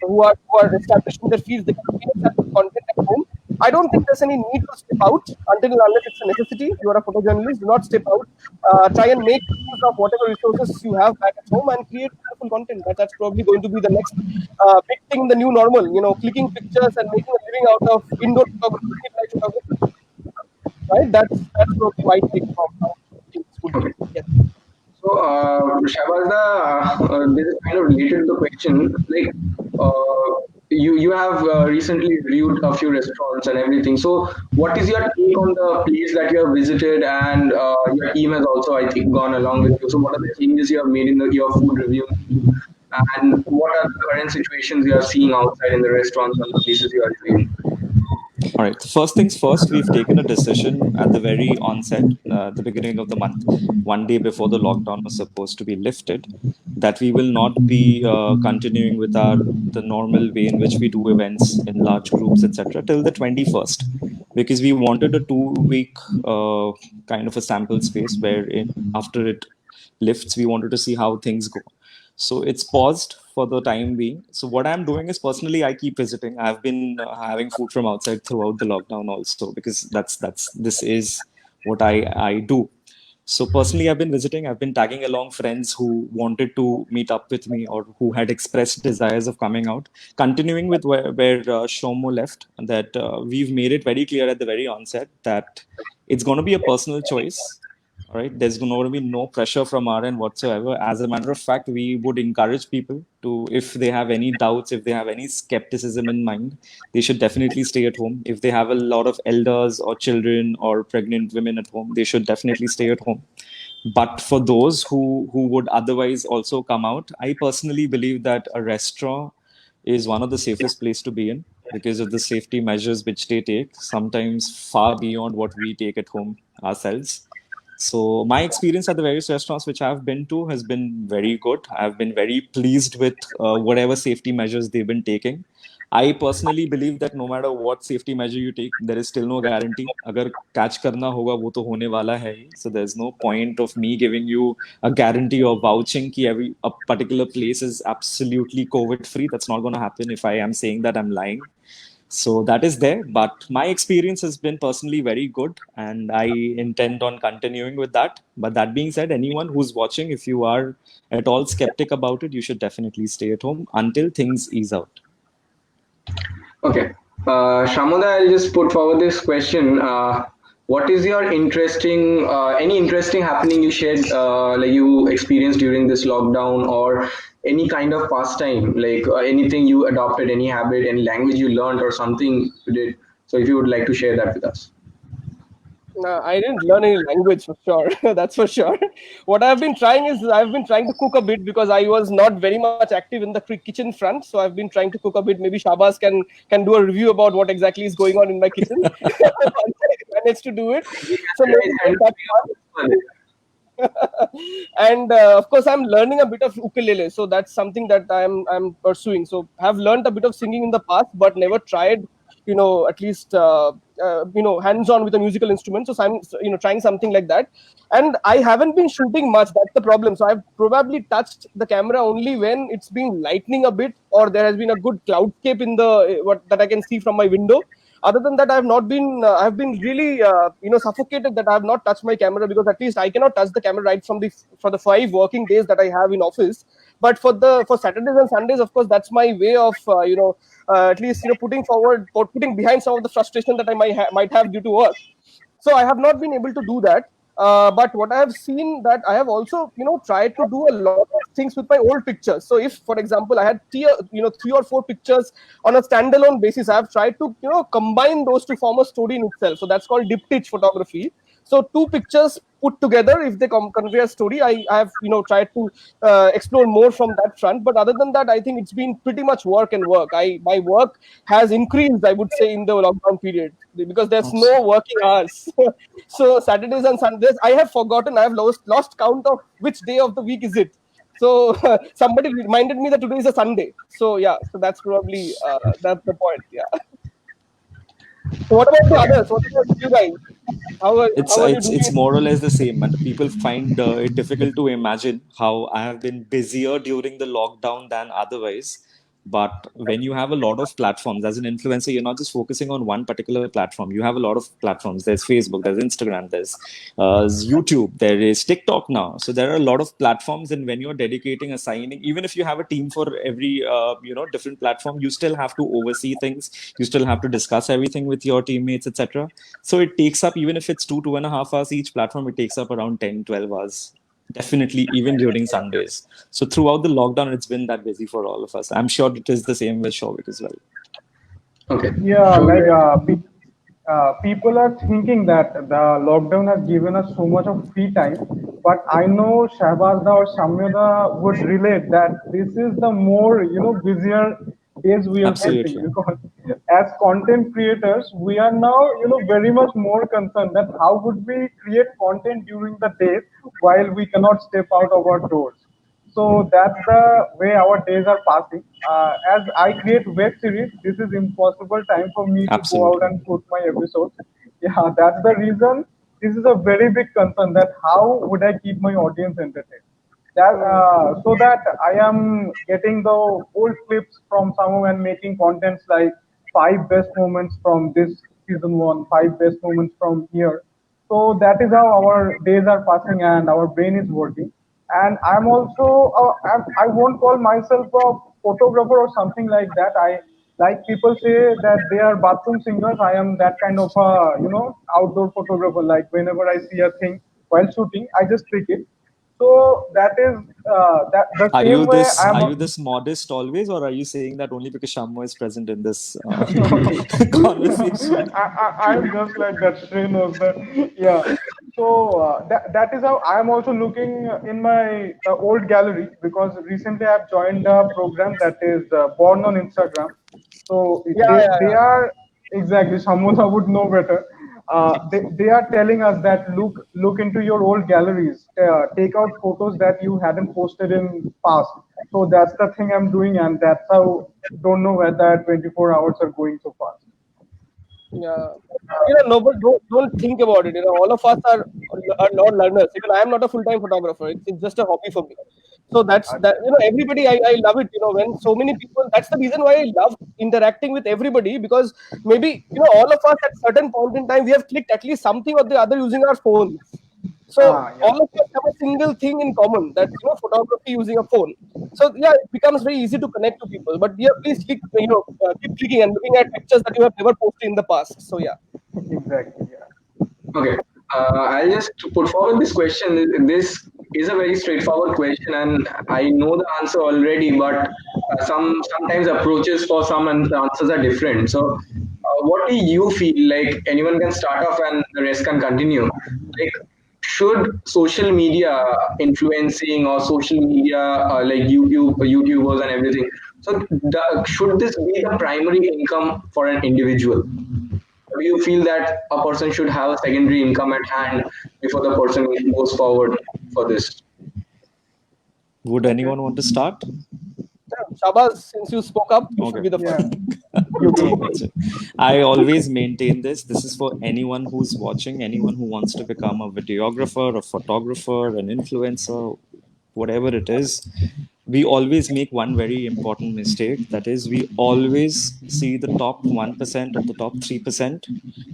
who who are establishing their fields, they can create that content at home. I don't think there's any need to step out until and unless it's a necessity. You are a photojournalist. Do not step out. Try and make use of whatever resources you have back at home and create wonderful content. That's probably going to be the next big thing, the new normal. Clicking pictures and making a living out of indoor photography, street light photography. Right? That's probably my take from how things would be. Okay. Yes. So, Shahbazda, this is kind of related to the question. Like, you have recently reviewed a few restaurants and everything. So, what is your take on the place that you have visited, and your team has also, I think, gone along with you. So, what are the changes you have made in your food review, and what are the current situations you are seeing outside in the restaurants and the places you are reviewing? All right. First things first, we've taken a decision at the very onset, the beginning of the month, one day before the lockdown was supposed to be lifted, that we will not be continuing with the normal way in which we do events in large groups, etc., till the 21st, because we wanted a 2 week kind of a sample space where after it lifts, we wanted to see how things go. So it's paused for the time being. So what I'm doing is personally, I keep visiting. I've been having food from outside throughout the lockdown also, because this is what I do. So personally, I've been visiting. I've been tagging along friends who wanted to meet up with me or who had expressed desires of coming out. Continuing with where Shomo left, that we've made it very clear at the very onset that it's going to be a personal choice. All right, there's going to be no pressure from our end whatsoever. As a matter of fact, we would encourage people to, if they have any doubts, if they have any skepticism in mind, they should definitely stay at home. If they have a lot of elders or children or pregnant women at home, they should definitely stay at home. But for those who would otherwise also come out, I personally believe that a restaurant is one of the safest place to be in because of the safety measures which they take, sometimes far beyond what we take at home ourselves. So my experience at the various restaurants which I've been to has been very good. I've been very pleased with whatever safety measures they've been taking. I personally believe that no matter what safety measure you take, there is still no guarantee. अगर catch करना होगा वो तो होने वाला है ही. So there's no point of me giving you a guarantee or vouching कि a particular place is absolutely COVID free. That's not going to happen. If I am saying that, I'm lying. So that is there, but my experience has been personally very good, and I intend on continuing with that. But that being said, anyone who's watching, if you are at all skeptic about it, you should definitely stay at home until things ease out. Okay. Shamoda, I'll just put forward this question. What is your any interesting happening you shared, like you experienced during this lockdown, or any kind of pastime, like anything you adopted, any habit, any language you learned, or something you did? So if you would like to share that with us. I didn't learn any language for sure. That's for sure. What I've been trying is I've been trying to cook a bit because I was not very much active in the kitchen front. So I've been trying to cook a bit. Maybe Shabazz can do a review about what exactly is going on in my kitchen. I managed to do it. So maybe that's and of course I'm learning a bit of ukulele, so that's something that I'm pursuing. So have learned a bit of singing in the past but never tried at least hands on with a musical instrument. So I'm trying something like that, and I haven't been shooting much. That's the problem. So I've probably touched the camera only when it's been lightning a bit or there has been a good cloudscape in the what that I can see from my window. Other than that, I've not been. I've been really, suffocated that I have not touched my camera, because at least I cannot touch the camera right for the 5 working days that I have in office. But for Saturdays and Sundays, of course, that's my way of at least putting behind some of the frustration that I might have due to work. So I have not been able to do that. But what I have seen, that I have also tried to do a lot of things with my old pictures. So if, for example, I had 3 or 4 pictures on a standalone basis, I have tried to combine those to form a story in itself. So that's called diptych photography. So 2 pictures put together, if they convey a story, I have tried to explore more from that front. But other than that, I think it's been pretty much work and work. My work has increased, I would say, in the lockdown period, because there's no working hours. So Saturdays and Sundays, I have forgotten. I have lost count of which day of the week is it. So somebody reminded me that today is a Sunday. So yeah, so that's probably that's the point. Yeah. So what about the others? What about you guys? How are you doing? It's more or less the same, and people find it difficult to imagine how I have been busier during the lockdown than otherwise. But when you have a lot of platforms as an influencer, you're not just focusing on one particular platform. You have a lot of platforms. There's Facebook, there's Instagram, there's YouTube, there is TikTok now. So there are a lot of platforms, and when you're dedicating, assigning, even if you have a team for every different platform, you still have to oversee things. You still have to discuss everything with your teammates, etc. So it takes up, even if it's 2.5 hours each platform, it takes up around 10, 12 hours. Definitely, even during Sundays. So throughout the lockdown, it's been that busy for all of us. I'm sure it is the same with Shovik as well. Okay. Yeah, So like people are thinking that the lockdown has given us so much of free time, but I know Shahbazda or Samyada would relate that this is the more busier days we are facing, Absolutely. because as content creators we are now very much more concerned that how would we create content during the days while we cannot step out of our doors. So that's the way our days are passing. As I create web series, this is impossible time for me to go out Absolutely. and put my episodes. Yeah, that's the reason. This is a very big concern that how would I keep my audience entertained? That so that I am getting the old clips from someone and making contents like five best moments from this season one, five best moments from here. So that is how our days are passing and our brain is working. And I'm also I won't call myself a photographer or something like that. I like people say that they are bathroom singers. I am that kind of a outdoor photographer. Like whenever I see a thing while shooting, I just click it. So that is that the Are same you way this I'm. are you this modest always, or are you saying that only because Shammo is present in this conversation? I'm just like that. Shrey knows that. Yeah. So that is how I'm also looking in my old gallery, because recently I've joined a program that is Born on Instagram. So Yeah, yeah, they yeah. are exactly, Samudha would know better. They are telling us that look into your old galleries, take out photos that you hadn't posted in past. So that's the thing I'm doing, and that's how don't know where that 24 hours are going so fast. Yeah. Nobody don't think about it. All of us are not learners. Even I am not a full time photographer. It's just a hobby for me. So that's that. Everybody, I love it. When so many people. That's the reason why I love interacting with everybody, because maybe all of us at certain point in time we have clicked at least something or the other using our phones. So Yeah. all of us have a single thing in common, that photography using a phone. So yeah, it becomes very easy to connect to people. But yeah, please keep clicking and looking at pictures that you have never posted in the past. So yeah. Exactly. Yeah. okay, I'll just put forward this question. This is a very straightforward question, and I know the answer already. But sometimes approaches for some and the answers are different. So, what do you feel like? Anyone can start off, and the rest can continue. Like, should social media influencing or social media like YouTubers and everything? So, should this be the primary income for an individual? Do you feel that a person should have a secondary income at hand before the person goes forward for this? Would Okay. anyone want to start? Yeah, Shabazz, since you spoke up, you should Okay. be the first. Yeah. You Okay, go. gotcha. I always maintain this. This is for anyone who's watching, anyone who wants to become a videographer, a photographer, an influencer, whatever it is. We always make one very important mistake. That is, we always see the top 1% or the top 3%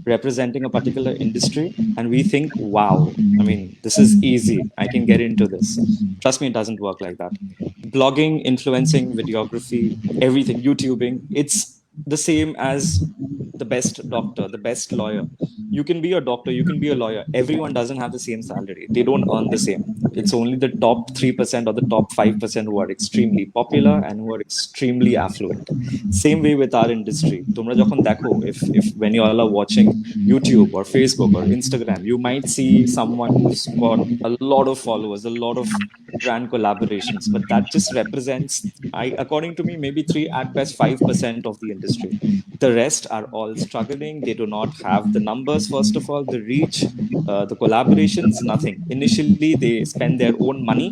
representing a particular industry, and we think, wow, I mean, this is easy. I can get into this. Trust me, it doesn't work like that. Blogging, influencing, videography, everything, YouTubing, it's the same as the best doctor, the best lawyer. You can be a doctor, you can be a lawyer. Everyone doesn't have the same salary. They don't earn the same. It's only the top 3% or the top 5% who are extremely popular and who are extremely affluent. Same way with our industry. তোমরা যখন দেখো, if when you all are watching YouTube or Facebook or Instagram, you might see someone who's got a lot of followers, a lot of brand collaborations, but that just represents, according to me, maybe 3 at best 5% of the industry. The rest are all struggling. They do not have the numbers, first of all, the reach, the collaborations, nothing. Initially, they spend their own money.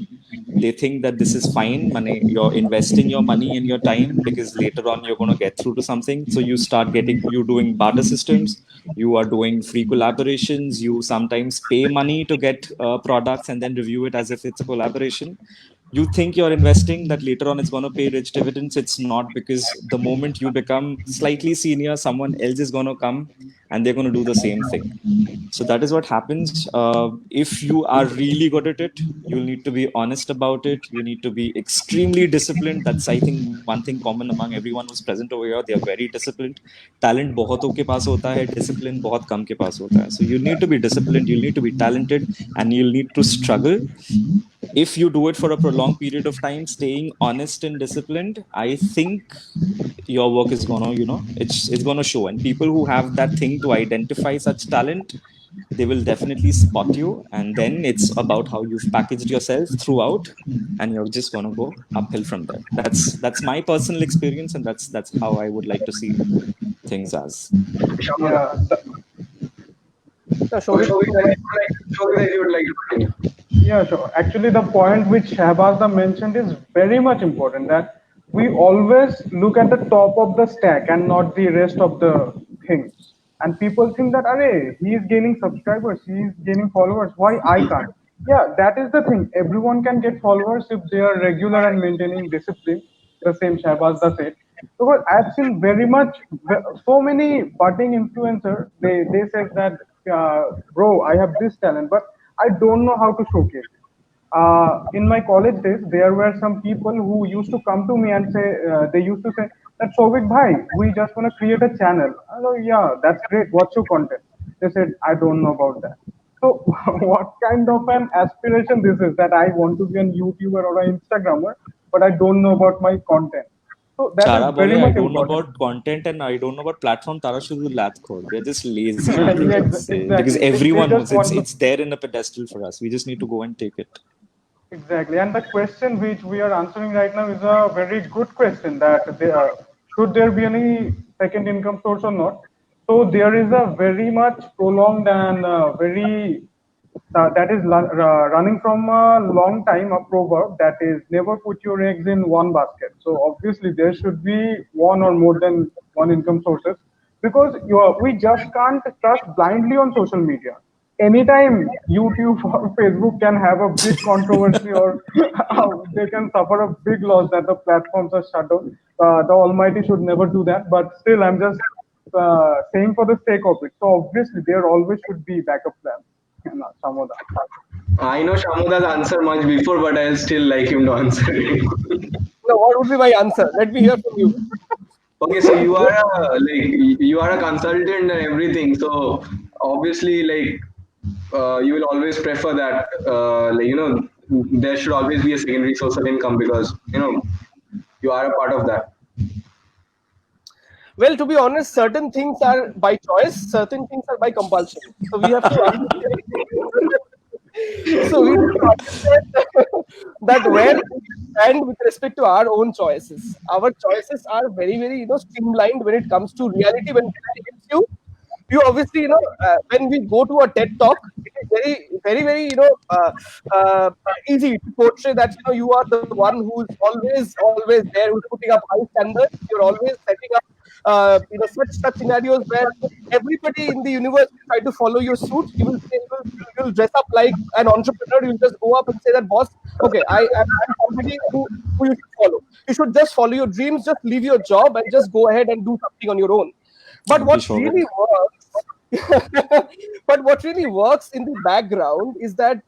They think that this is fine money. You're investing your money and your time because later on you're going to get through to something. So you start getting, you doing barter systems, you are doing free collaborations, you sometimes pay money to get products and then review it as if it's a collaboration. you think you're investing, that later on it's going to pay rich dividends. It's not, because the moment you become slightly senior, someone else is going to come and they're going to do the same thing. So that is what happens. If you are really good at it, you'll need to be honest about it. You need to be extremely disciplined. That's, I think, one thing common among everyone who's present over here. They are very disciplined. Talent बहुतों के पास होता है, discipline बहुत कम के पास होता है. So you need to be disciplined. You need to be talented, and you'll need to struggle. If you do it for a prolonged period of time, staying honest and disciplined, I think your work is gonna, it's gonna show. And people who have that thing to identify such talent, they will definitely spot you. And then it's about how you've packaged yourself throughout, and you're just gonna go uphill from there. That's my personal experience, and that's how I would like to see things as. Yeah, Shobhit, Shobhit, you would like to continue. yeah, sure. Actually, the point which Shahbazda mentioned is very much important, that we always look at the top of the stack and not the rest of the things. And people think that, array, he is gaining subscribers, he is gaining followers, why I can't? Yeah, that is the thing. Everyone can get followers if they are regular and maintaining discipline, the same Shahbazda said. Because I've seen very much, so many budding influencers, they say that, bro, I have this talent, but I don't know how to showcase it. In my college days, there were some people who used to come to me and say, they used to say that, Sovik bhai, we just want to create a channel. I go, yeah, that's great. What's your content? They said, I don't know about that. So what kind of an aspiration this is, that I want to be a YouTuber or an Instagrammer, but I don't know about my content. So that Chara is very bole, I much don't know important. about content and I don't know about platform. Tara should do lath khod. They're just lazy. Yeah, Because exactly. They everyone just knows it's want to. it's there in a pedestal for us. We just need to go and take it. Exactly, and the question which we are answering right now is a very good question, that should there be any second income source or not? So there is a very much prolonged and very that is running from a long time, a proverb that is, never put your eggs in one basket. So obviously there should be one or more than one income sources, because we just can't trust blindly on social media. Anytime YouTube or Facebook can have a big controversy, or they can suffer a big loss that the platforms are shut down. The Almighty should never do that. But still, I'm just saying for the sake of it. So obviously, there always should be backup plans. Some of that. I know Shamuda's answer much before, but I'll still like him to answer it. no, what would be my answer? Let me hear from you. Okay, so you are a consultant and everything. So obviously, you will always prefer that there should always be a secondary source of income, because you are a part of that. Well, to be honest, certain things are by choice, certain things are by compulsion. So we have to understand. So we need to understand that where we stand with respect to our own choices. Our choices are very, very, streamlined when it comes to reality. When reality hits you, you obviously, when we go to a TED talk, it is very, very, very, easy to portray that, you are the one who's always there, who's putting up high standards. You're always setting up, such scenarios where everybody in the universe will try to follow your suit. You will say, you'll dress up like an entrepreneur. You'll just go up and say that, boss, okay, I'm somebody who you should follow. You should just follow your dreams, just leave your job and just go ahead and do something on your own. But what really works, but what really works in the background is that,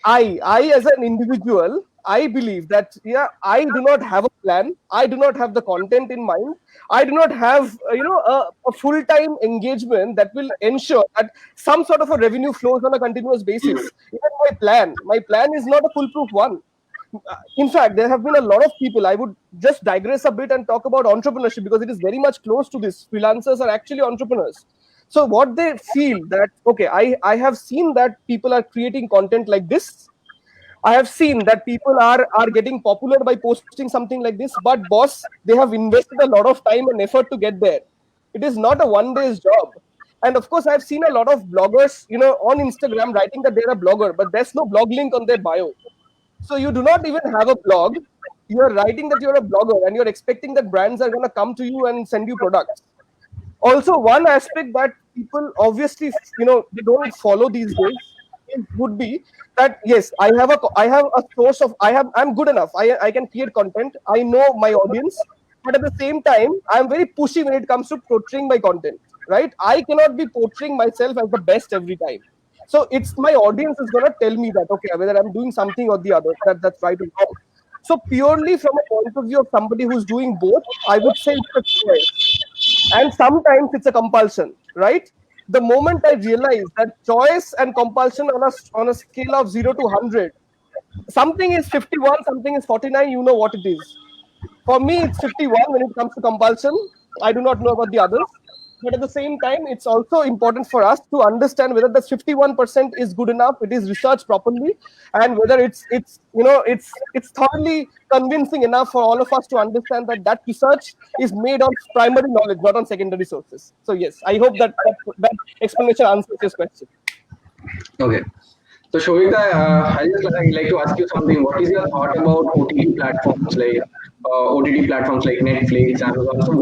I as an individual, I believe that, I do not have a plan. I do not have the content in mind. I do not have, a full-time engagement that will ensure that some sort of a revenue flows on a continuous basis. Even my plan is not a foolproof one. In fact, there have been a lot of people. I would just digress a bit and talk about entrepreneurship, because it is very much close to this. Freelancers are actually entrepreneurs. So what they feel that, okay, I have seen that people are creating content like this. I have seen that people are getting popular by posting something like this. But boss, they have invested a lot of time and effort to get there. It is not a one day's job. And of course, I've seen a lot of bloggers, on Instagram writing that they're a blogger, but there's no blog link on their bio. So you do not even have a blog. You're writing that you're a blogger and you're expecting that brands are going to come to you and send you products. Also, one aspect that people obviously, they don't follow these days confidence would be that yes, I have a source of I'm good enough. I can create content. I know my audience, but at the same time, I'm very pushy when it comes to portraying my content. Right? I cannot be portraying myself as the best every time. So it's my audience is gonna tell me that okay, whether I'm doing something or the other, that's right or wrong. So purely from a point of view of somebody who's doing both, I would say it's a choice, and sometimes it's a compulsion, right? The moment I realize that choice and compulsion on a scale of 0 to 100, something is 51, something is 49, you know what it is. For me, it's 51 when it comes to compulsion. I do not know about the others. But at the same time, it's also important for us to understand whether the 51% is good enough, it is researched properly, and whether it's thoroughly convincing enough for all of us to understand that that research is made on primary knowledge, not on secondary sources. So yes, I hope that explanation answers your question. Okay. So Shovika, I just like to ask you something. What is your thought about OTT platforms like Netflix, Amazon? So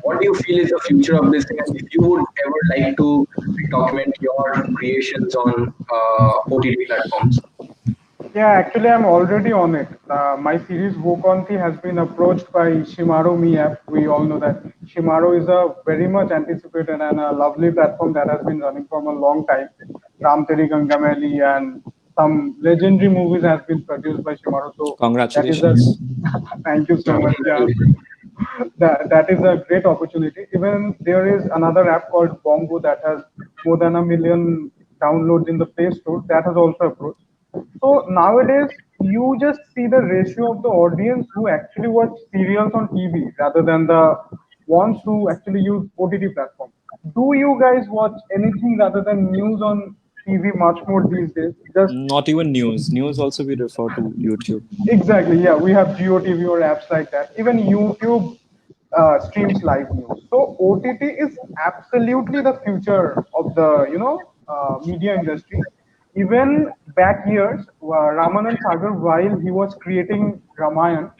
what do you feel is the future of this thing? And if you would ever like to document your creations on OTT platforms? Yeah, actually, I'm already on it. My series Wokonti has been approached by Shimaro Me app. We all know that Shimaro is a very much anticipated and a lovely platform that has been running from a long time. Ram Teri Gangameli and some legendary movies has been produced by Shimaro. So that is a Congratulations. thank you so much. Yeah, that is a great opportunity. Even there is another app called Bongo that has more than 1 million downloads in the Play Store. That has also approached. So nowadays, you just see the ratio of the audience who actually watch serials on TV rather than the ones who actually use OTT platform. Do you guys watch anything rather than news on TV much more these days? Just Not even news. News also we refer to YouTube. exactly, yeah. We have GeoTV or apps like that. Even YouTube streams live news. So OTT is absolutely the future of the media industry. Even back years, Ramanand Sagar, while he was creating Ramayan,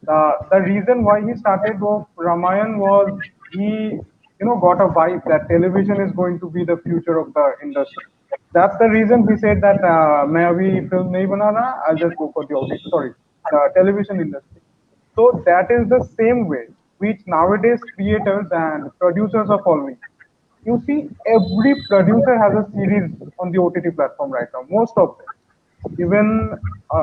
the reason why he started off Ramayan was he got a vibe that television is going to be the future of the industry. That's the reason he said that मैं अभी film नहीं बना रहा, I'll just go for the the television industry. So that is the same way which nowadays creators and producers are following. You see, every producer has a series on the OTT platform right now. Most of them. Even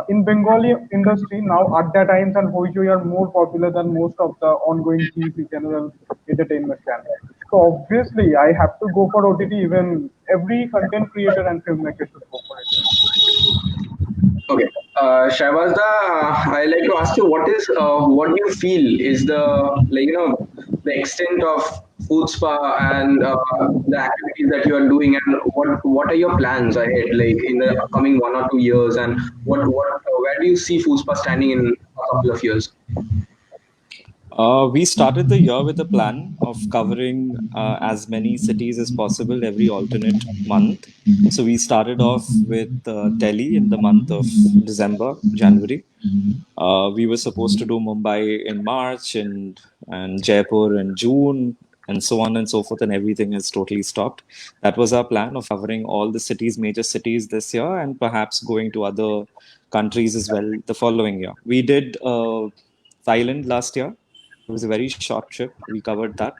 in Bengali industry now, Adda Times and Hoichoi are more popular than most of the ongoing TV general entertainment channels. So obviously, I have to go for OTT. Even every content creator and filmmaker should go for it. Okay. Shahbazda, I like to ask you what do you feel is the extent of food spa and the activities that you are doing, and what are your plans ahead, like in the upcoming 1 or 2 years, and where do you see food spa standing in a couple of years? We started the year with a plan of covering as many cities as possible every alternate month. So we started off with Delhi in the month of December, January. We were supposed to do Mumbai in March and Jaipur in June and so on and so forth, and everything has totally stopped. That was our plan of covering all the cities, major cities this year, and perhaps going to other countries as well the following year. We did Thailand last year. It was a very short trip. We covered that.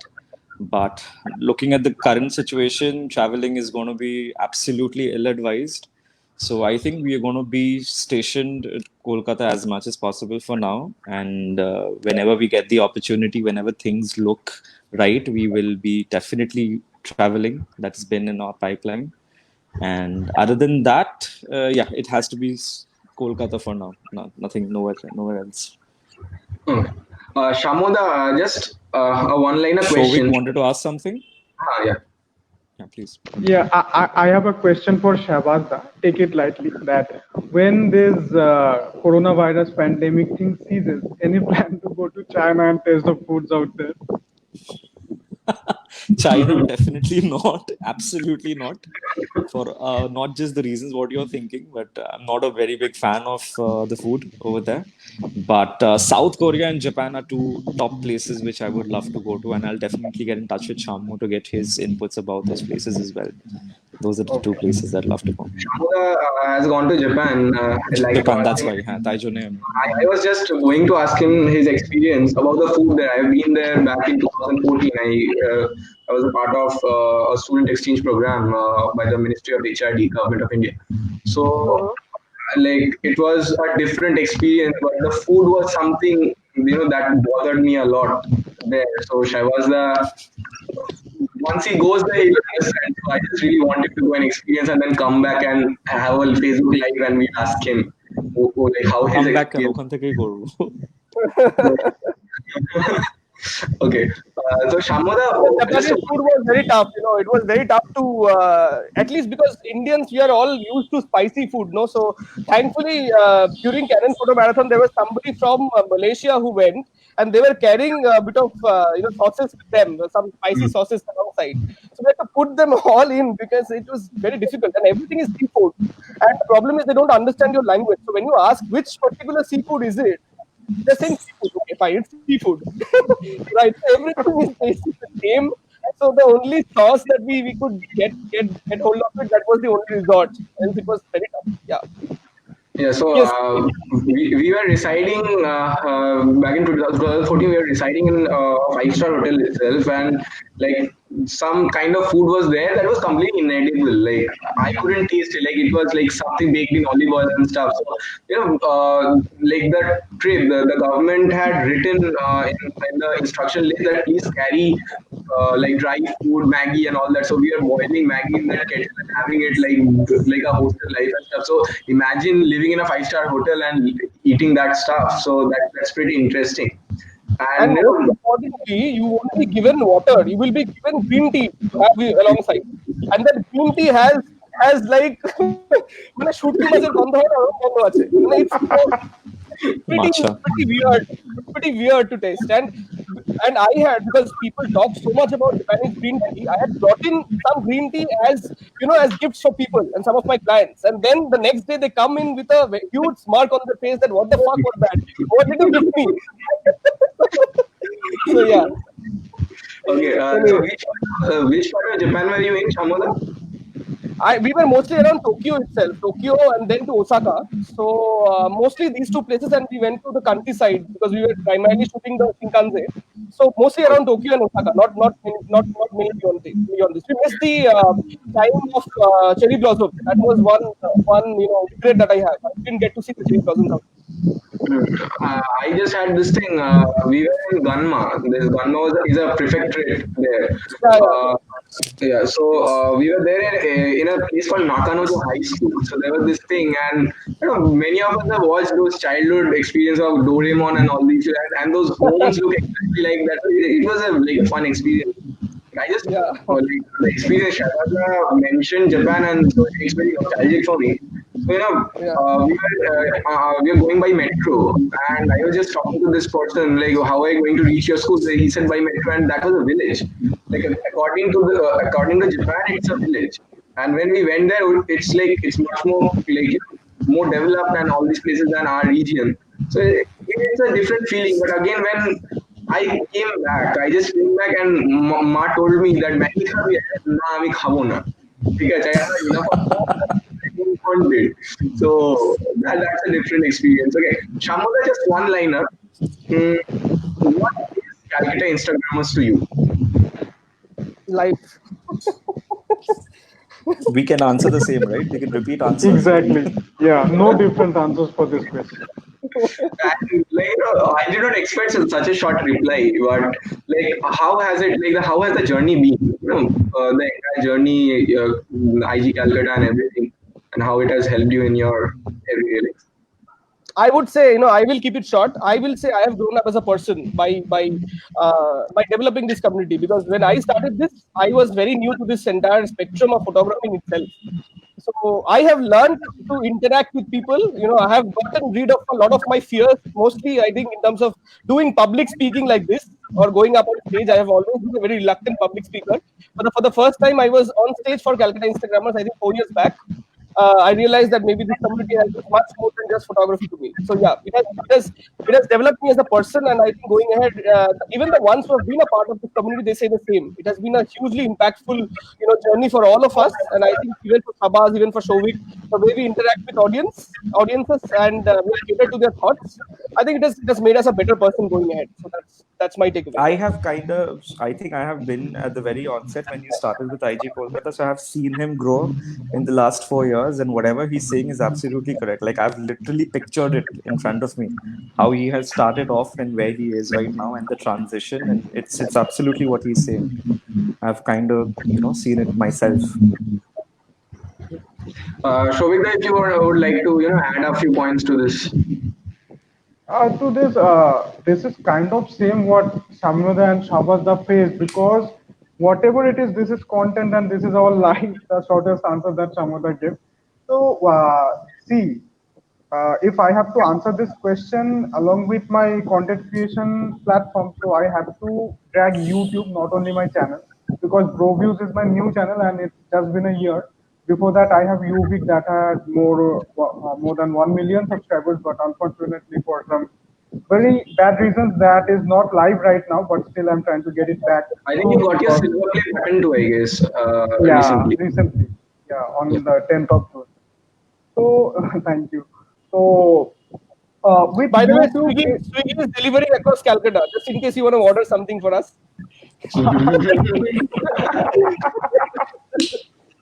But looking at the current situation, traveling is going to be absolutely ill advised. So I think we are going to be stationed at Kolkata as much as possible for now. And whenever we get the opportunity, whenever things look right, we will be definitely traveling. That's been in our pipeline. And other than that, yeah, it has to be Kolkata for now. No, nothing, nowhere else. Okay. Shamoda, just a one-liner Shovik question. wanted to ask something. Yeah. Yeah, please. Yeah, I have a question for Shahbazda. Take it lightly that when this coronavirus pandemic thing ceases, any plan to go to China and taste the foods out there? China, definitely not. Absolutely not. For not just the reasons what you're thinking, but I'm not a very big fan of the food over there. But South Korea and Japan are two top places which I would love to go to, and I'll definitely get in touch with Shamu to get his inputs about those places as well. Those are the two places I'd love to go. Shamuda has gone to Japan. I'd like to Japan, ask that's him. why. Taijo I was just going to ask him his experience about the food there. I've been there back in 2014. I was a part of a student exchange program by the Ministry of HRD, Government of India. So, like, it was a different experience, but the food was something that bothered me a lot there. So, Shaiwazda, once he goes there, he will understand. So I just really wanted to go and experience and then come back and have a Facebook Live and we ask him like how his come back experience. ওখান থেকেই করবো। Okay, so Shamoda, Japanese food was very tough. It was very tough to at least because Indians, we are all used to spicy food, no. So thankfully, during Canon Photo Marathon, there was somebody from Malaysia who went, and they were carrying a bit of sauces with them, some spicy sauces alongside. So we had to put them all in because it was very difficult, and everything is seafood. And the problem is they don't understand your language. So when you ask which particular seafood is it, they're saying seafood. Okay, fine, it's seafood. Right. So everything is basically the same. So the only sauce that we could get hold of it, that was the only resort. Else it was very tough. Yeah. Yeah, so Yes. we were residing back in 2014. We were residing in a five-star hotel itself, and like some kind of food was there that was completely inedible. Like I couldn't taste it. Like it was like something baked in olive oil and stuff. So like the trip, the government had written in the instruction list that please carry like dry food, Maggie and all that. So we are boiling Maggie in that kettle and having it like a hostel life and stuff. So imagine living in a five-star hotel and eating that stuff. So that's pretty interesting. And most importantly, you won't be given water. You will be given green tea to have alongside. And that green tea has like মানে শুটকি মাছের গন্ধ হয় না ওরকম গন্ধ আছে মানে it's pretty weird to taste. And I had, because people talk so much about Japanese green tea, I had brought in some green tea as as gifts for people and some of my clients, and then the next day they come in with a huge smirk on their face that what the fuck was that, what did you give me? So yeah. Okay, so which part of Japan were you in, Shamoda? We were mostly around Tokyo itself, Tokyo and then to Osaka. So mostly these two places, and we went to the countryside because we were primarily shooting the Shinkansen. So mostly around Tokyo and Osaka, not many beyond this. We missed the time of cherry blossom. That was one regret that I have. I didn't get to see the cherry blossoms out. I just had this thing. We were in Gunma. This Gunma is a prefectorate there. Yeah, so we were there in a place called Nakanojo High School. So there was this thing, and many of us have watched those childhood experiences of Doraemon and all these, and those homes look exactly like that. It was a fun experience. I just like the experience Shaiwazda mentioned Japan, and so it's very nostalgic for me. So we were going by metro, and I was just talking to this person like, how are you going to reach your school? He said by metro, and that was a village. Like according to Japan, it's a village. And when we went there, it's much more like more developed and all these places than our region. So it's a different feeling. But again, when I came back, and Ma told me that Maggie khabi hai, na ami khabo na. ठीक है, so that's a different experience. Okay, Shamoda, just one liner. What is Calcutta Instagrammers to you? Life. We can answer the same, right? We can repeat answers. Exactly. Yeah, no different answers for this question. And, I did not expect such a short reply, but how has the journey been? The entire journey, IG Calcutta and everything, and how it has helped you in your everyday life. I would say, I will keep it short. I will say I have grown up as a person by developing this community, because when I started this, I was very new to this entire spectrum of photographing itself. So I have learned to interact with people. I have gotten rid of a lot of my fears, mostly I think in terms of doing public speaking like this or going up on stage. I have always been a very reluctant public speaker. But for the first time, I was on stage for Calcutta Instagrammers, I think 4 years back. I realized that maybe this community has much more than just photography to me. So yeah, it has developed me as a person, and I think going ahead, even the ones who have been a part of this community, they say the same. It has been a hugely impactful, journey for all of us, and I think even for Sabaz, even for Shovik, the way we interact with audiences, and we cater to their thoughts. I think it has made us a better person going ahead. So that's my takeaway. I think I have been at the very onset when you started with IG Kolkata. So I have seen him grow in the last 4 years, and whatever he's saying is absolutely correct. Like I've literally pictured it in front of me, how he has started off and where he is right now, and the transition, and it's absolutely what he's saying. I've kind of seen it myself. Shobhita, if you would like to, add a few points to this. To this, this is kind of same what Samyoda and Shabazda face, because whatever it is, this is content and this is all live. The shortest answer that Samyoda gave. So see, if I have to answer this question along with my content creation platform, so I have to drag YouTube, not only my channel, because BroViews is my new channel and it's just been a year. Before that, I have Uvik that had more than 1 million subscribers, but unfortunately for some very bad reasons, that is not live right now. But still, I'm trying to get it back. I think you got your silver play button too, I guess, Yeah, recently. recently. Yeah, on Yeah. the 10th of June. So thank you. So with By the way, YouTube, Swiggy is delivering across Calcutta. Just in case you want to order something for us.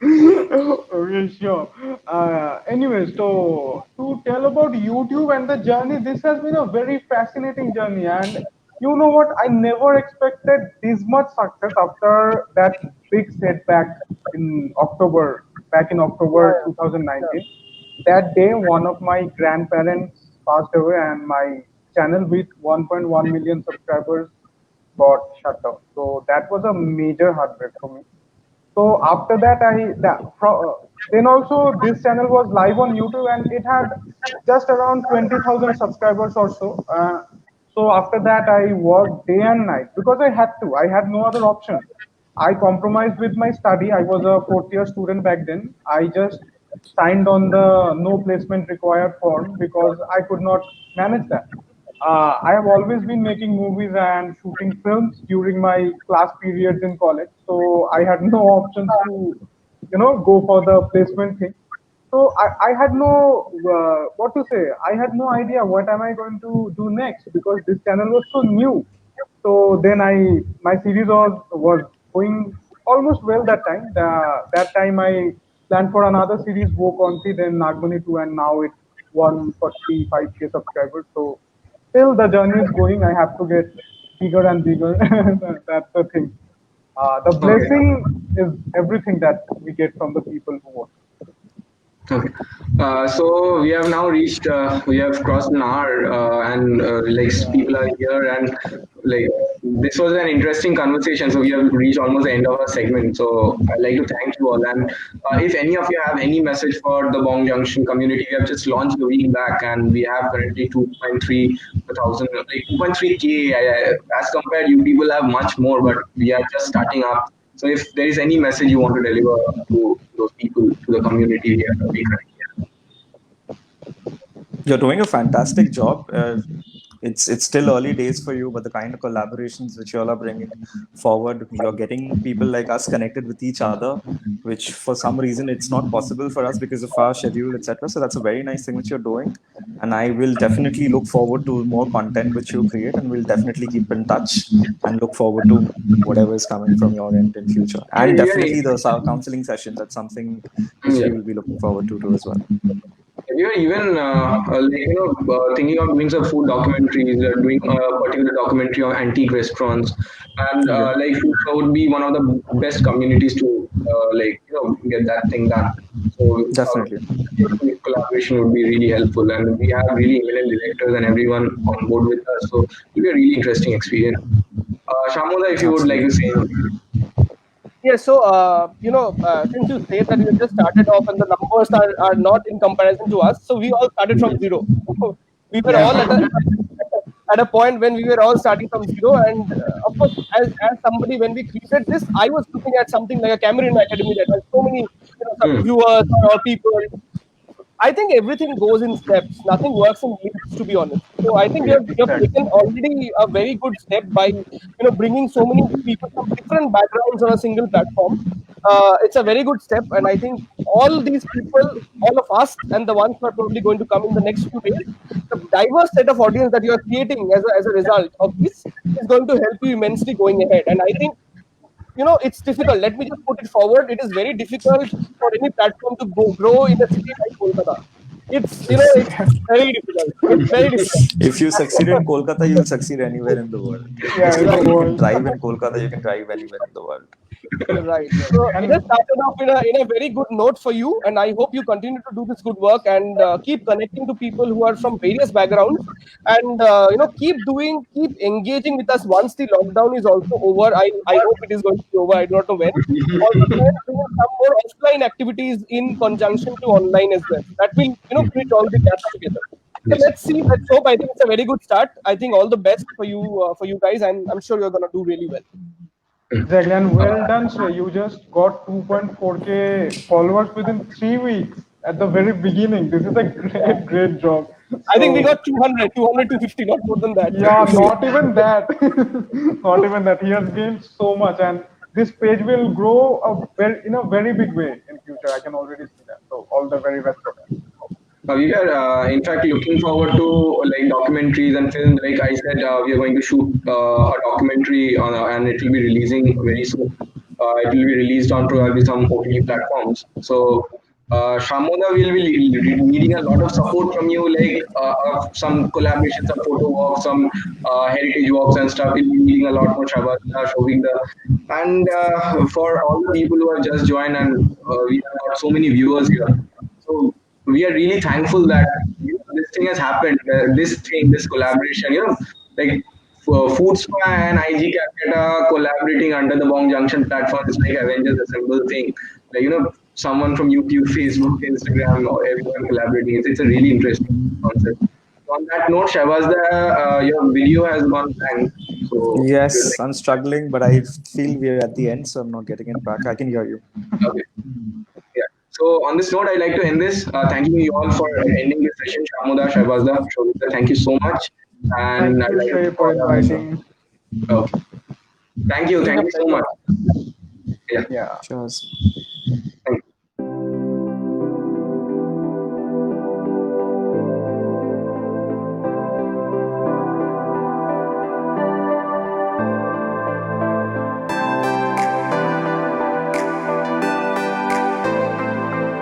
okay, sure. Anyway, so to tell about YouTube and the journey, this has been a very fascinating journey. And you know what? I never expected this much success after that big setback in October, back in October Yeah, 2019. That day, one of my grandparents passed away, and my channel with 1.1 million subscribers got shut down. So that was a major heartbreak for me. So after that, then also this channel was live on YouTube and it had just around 20,000 subscribers or so. So after that, I worked day and night because I had to. I had no other option. I compromised with my study. I was a fourth year student back then. I just signed on the no placement required form because I could not manage that. I have always been making movies and shooting films during my class periods in college, so I had no options to, go for the placement thing. So I had no what to say. I had no idea what am I going to do next because this channel was so new. So then my series was going almost well that time. That time I planned for another series, Wokonti, then Nagbani 2, and now it's 145K subscribers. So still the journey is going. I have to get bigger and bigger. That's the thing. The Okay. blessing is everything that we get from the people who watch. Okay. So we have now reached, we have crossed an hour, and like people are here, and like this was an interesting conversation. So we have reached almost the end of our segment. So I'd like to thank you all. And if any of you have any message for the Bong Junction community, we have just launched a week back, and we have currently 2.3 thousand, like 2.3K. As compared, you people have much more, but we are just starting up. So if there is any message you want to deliver to those people, to the community here, we can. You're doing a fantastic job. It's still early days for you, but the kind of collaborations which you all are bringing forward, you're getting people like us connected with each other, which for some reason it's not possible for us because of our schedule, etc. So that's a very nice thing which you're doing, and I will definitely look forward to more content which you create, and we'll definitely keep in touch and look forward to whatever is coming from your end in future, and definitely the counseling session. That's something which Yeah. we will be looking forward to as well. If you're even like, thinking of doing some food documentaries, doing a particular documentary on antique restaurants, and Yeah, like food would be one of the best communities to like get that thing done. So definitely. collaboration would be really helpful, and we have really eminent directors and everyone on board with us. So it'll be a really interesting experience. Shamoda, if you would like to Absolutely. say anything. yeah. So since you say that we have just started off and the numbers are not in comparison to us, so we all started from zero. We were all Yeah. at a point when we were all starting from zero, and of course, as somebody, when we created this, I was looking at something like a Cameron Academy that has so many some Hmm. viewers or people. I think everything goes in steps. Nothing works in leaps, to be honest. So I think you have taken already a very good step by bringing so many people from different backgrounds on a single platform. It's a very good step, and I think all these people, all of us, and the ones who are probably going to come in the next few days, the diverse set of audience that you are creating as a result of this is going to help you immensely going ahead. And I think it's difficult. Let me just put it forward. It is very difficult for any platform to grow in a city like Kolkata. It's very difficult. It's very difficult. If you succeed in Kolkata, you'll succeed anywhere in the world. Yeah, in the You can world. drive in Kolkata, you can drive anywhere in the world. Right. So it has started off in a very good note for you, and I hope you continue to do this good work and keep connecting to people who are from various backgrounds, and keep engaging with us once the lockdown is also over. I hope it is going to be over. I don't know when. Also, try and bring some more offline activities in conjunction to online as well. That will bridge all the gaps together. So Yes. let's see. Let's hope. I think it's a very good start. I think all the best for you guys, and I'm sure you're gonna do really well. Exactly, and well done, sir. You just got 2.4K followers within 3 weeks at the very beginning. This is a great job. I think we So, got 200, 250, not more than that. yeah, not even that. Not even that. He has gained so much, and this page will grow in a very big way in future. I can already see that. So, all the very best for that. We are, in fact, looking forward to like documentaries and films. Like I said, we are going to shoot a documentary on, and it will be releasing very soon. It will be released on probably some OTT platforms. So, Shamoda will be needing a lot of support from you, like some collaborations, some photo walks, some heritage walks and stuff. We'll be needing a lot more Shabazda, showing the, and for all the people who have just joined, and we have got so many viewers here. So we are really thankful that this thing has happened. This collaboration, like Food Spa and IG Calcutta collaborating under the Bong Junction platform is like Avengers Assemble thing. Like someone from YouTube, Facebook, Instagram, or everyone collaborating. It's a really interesting concept. On that note, Shabazda, your video has gone blank. So Yes, I'm struggling, but I feel we're at the end, so I'm not getting it back. I can hear you. okay. Yeah. So on this note, I'd like to end this. Thanking you all for ending this session. Shamuda, Shabazda, Shobita, thank you so much. And Thank I'd you, like Shay, to for inviting. okay. Thank you so much. Yeah. Yeah. Cheers.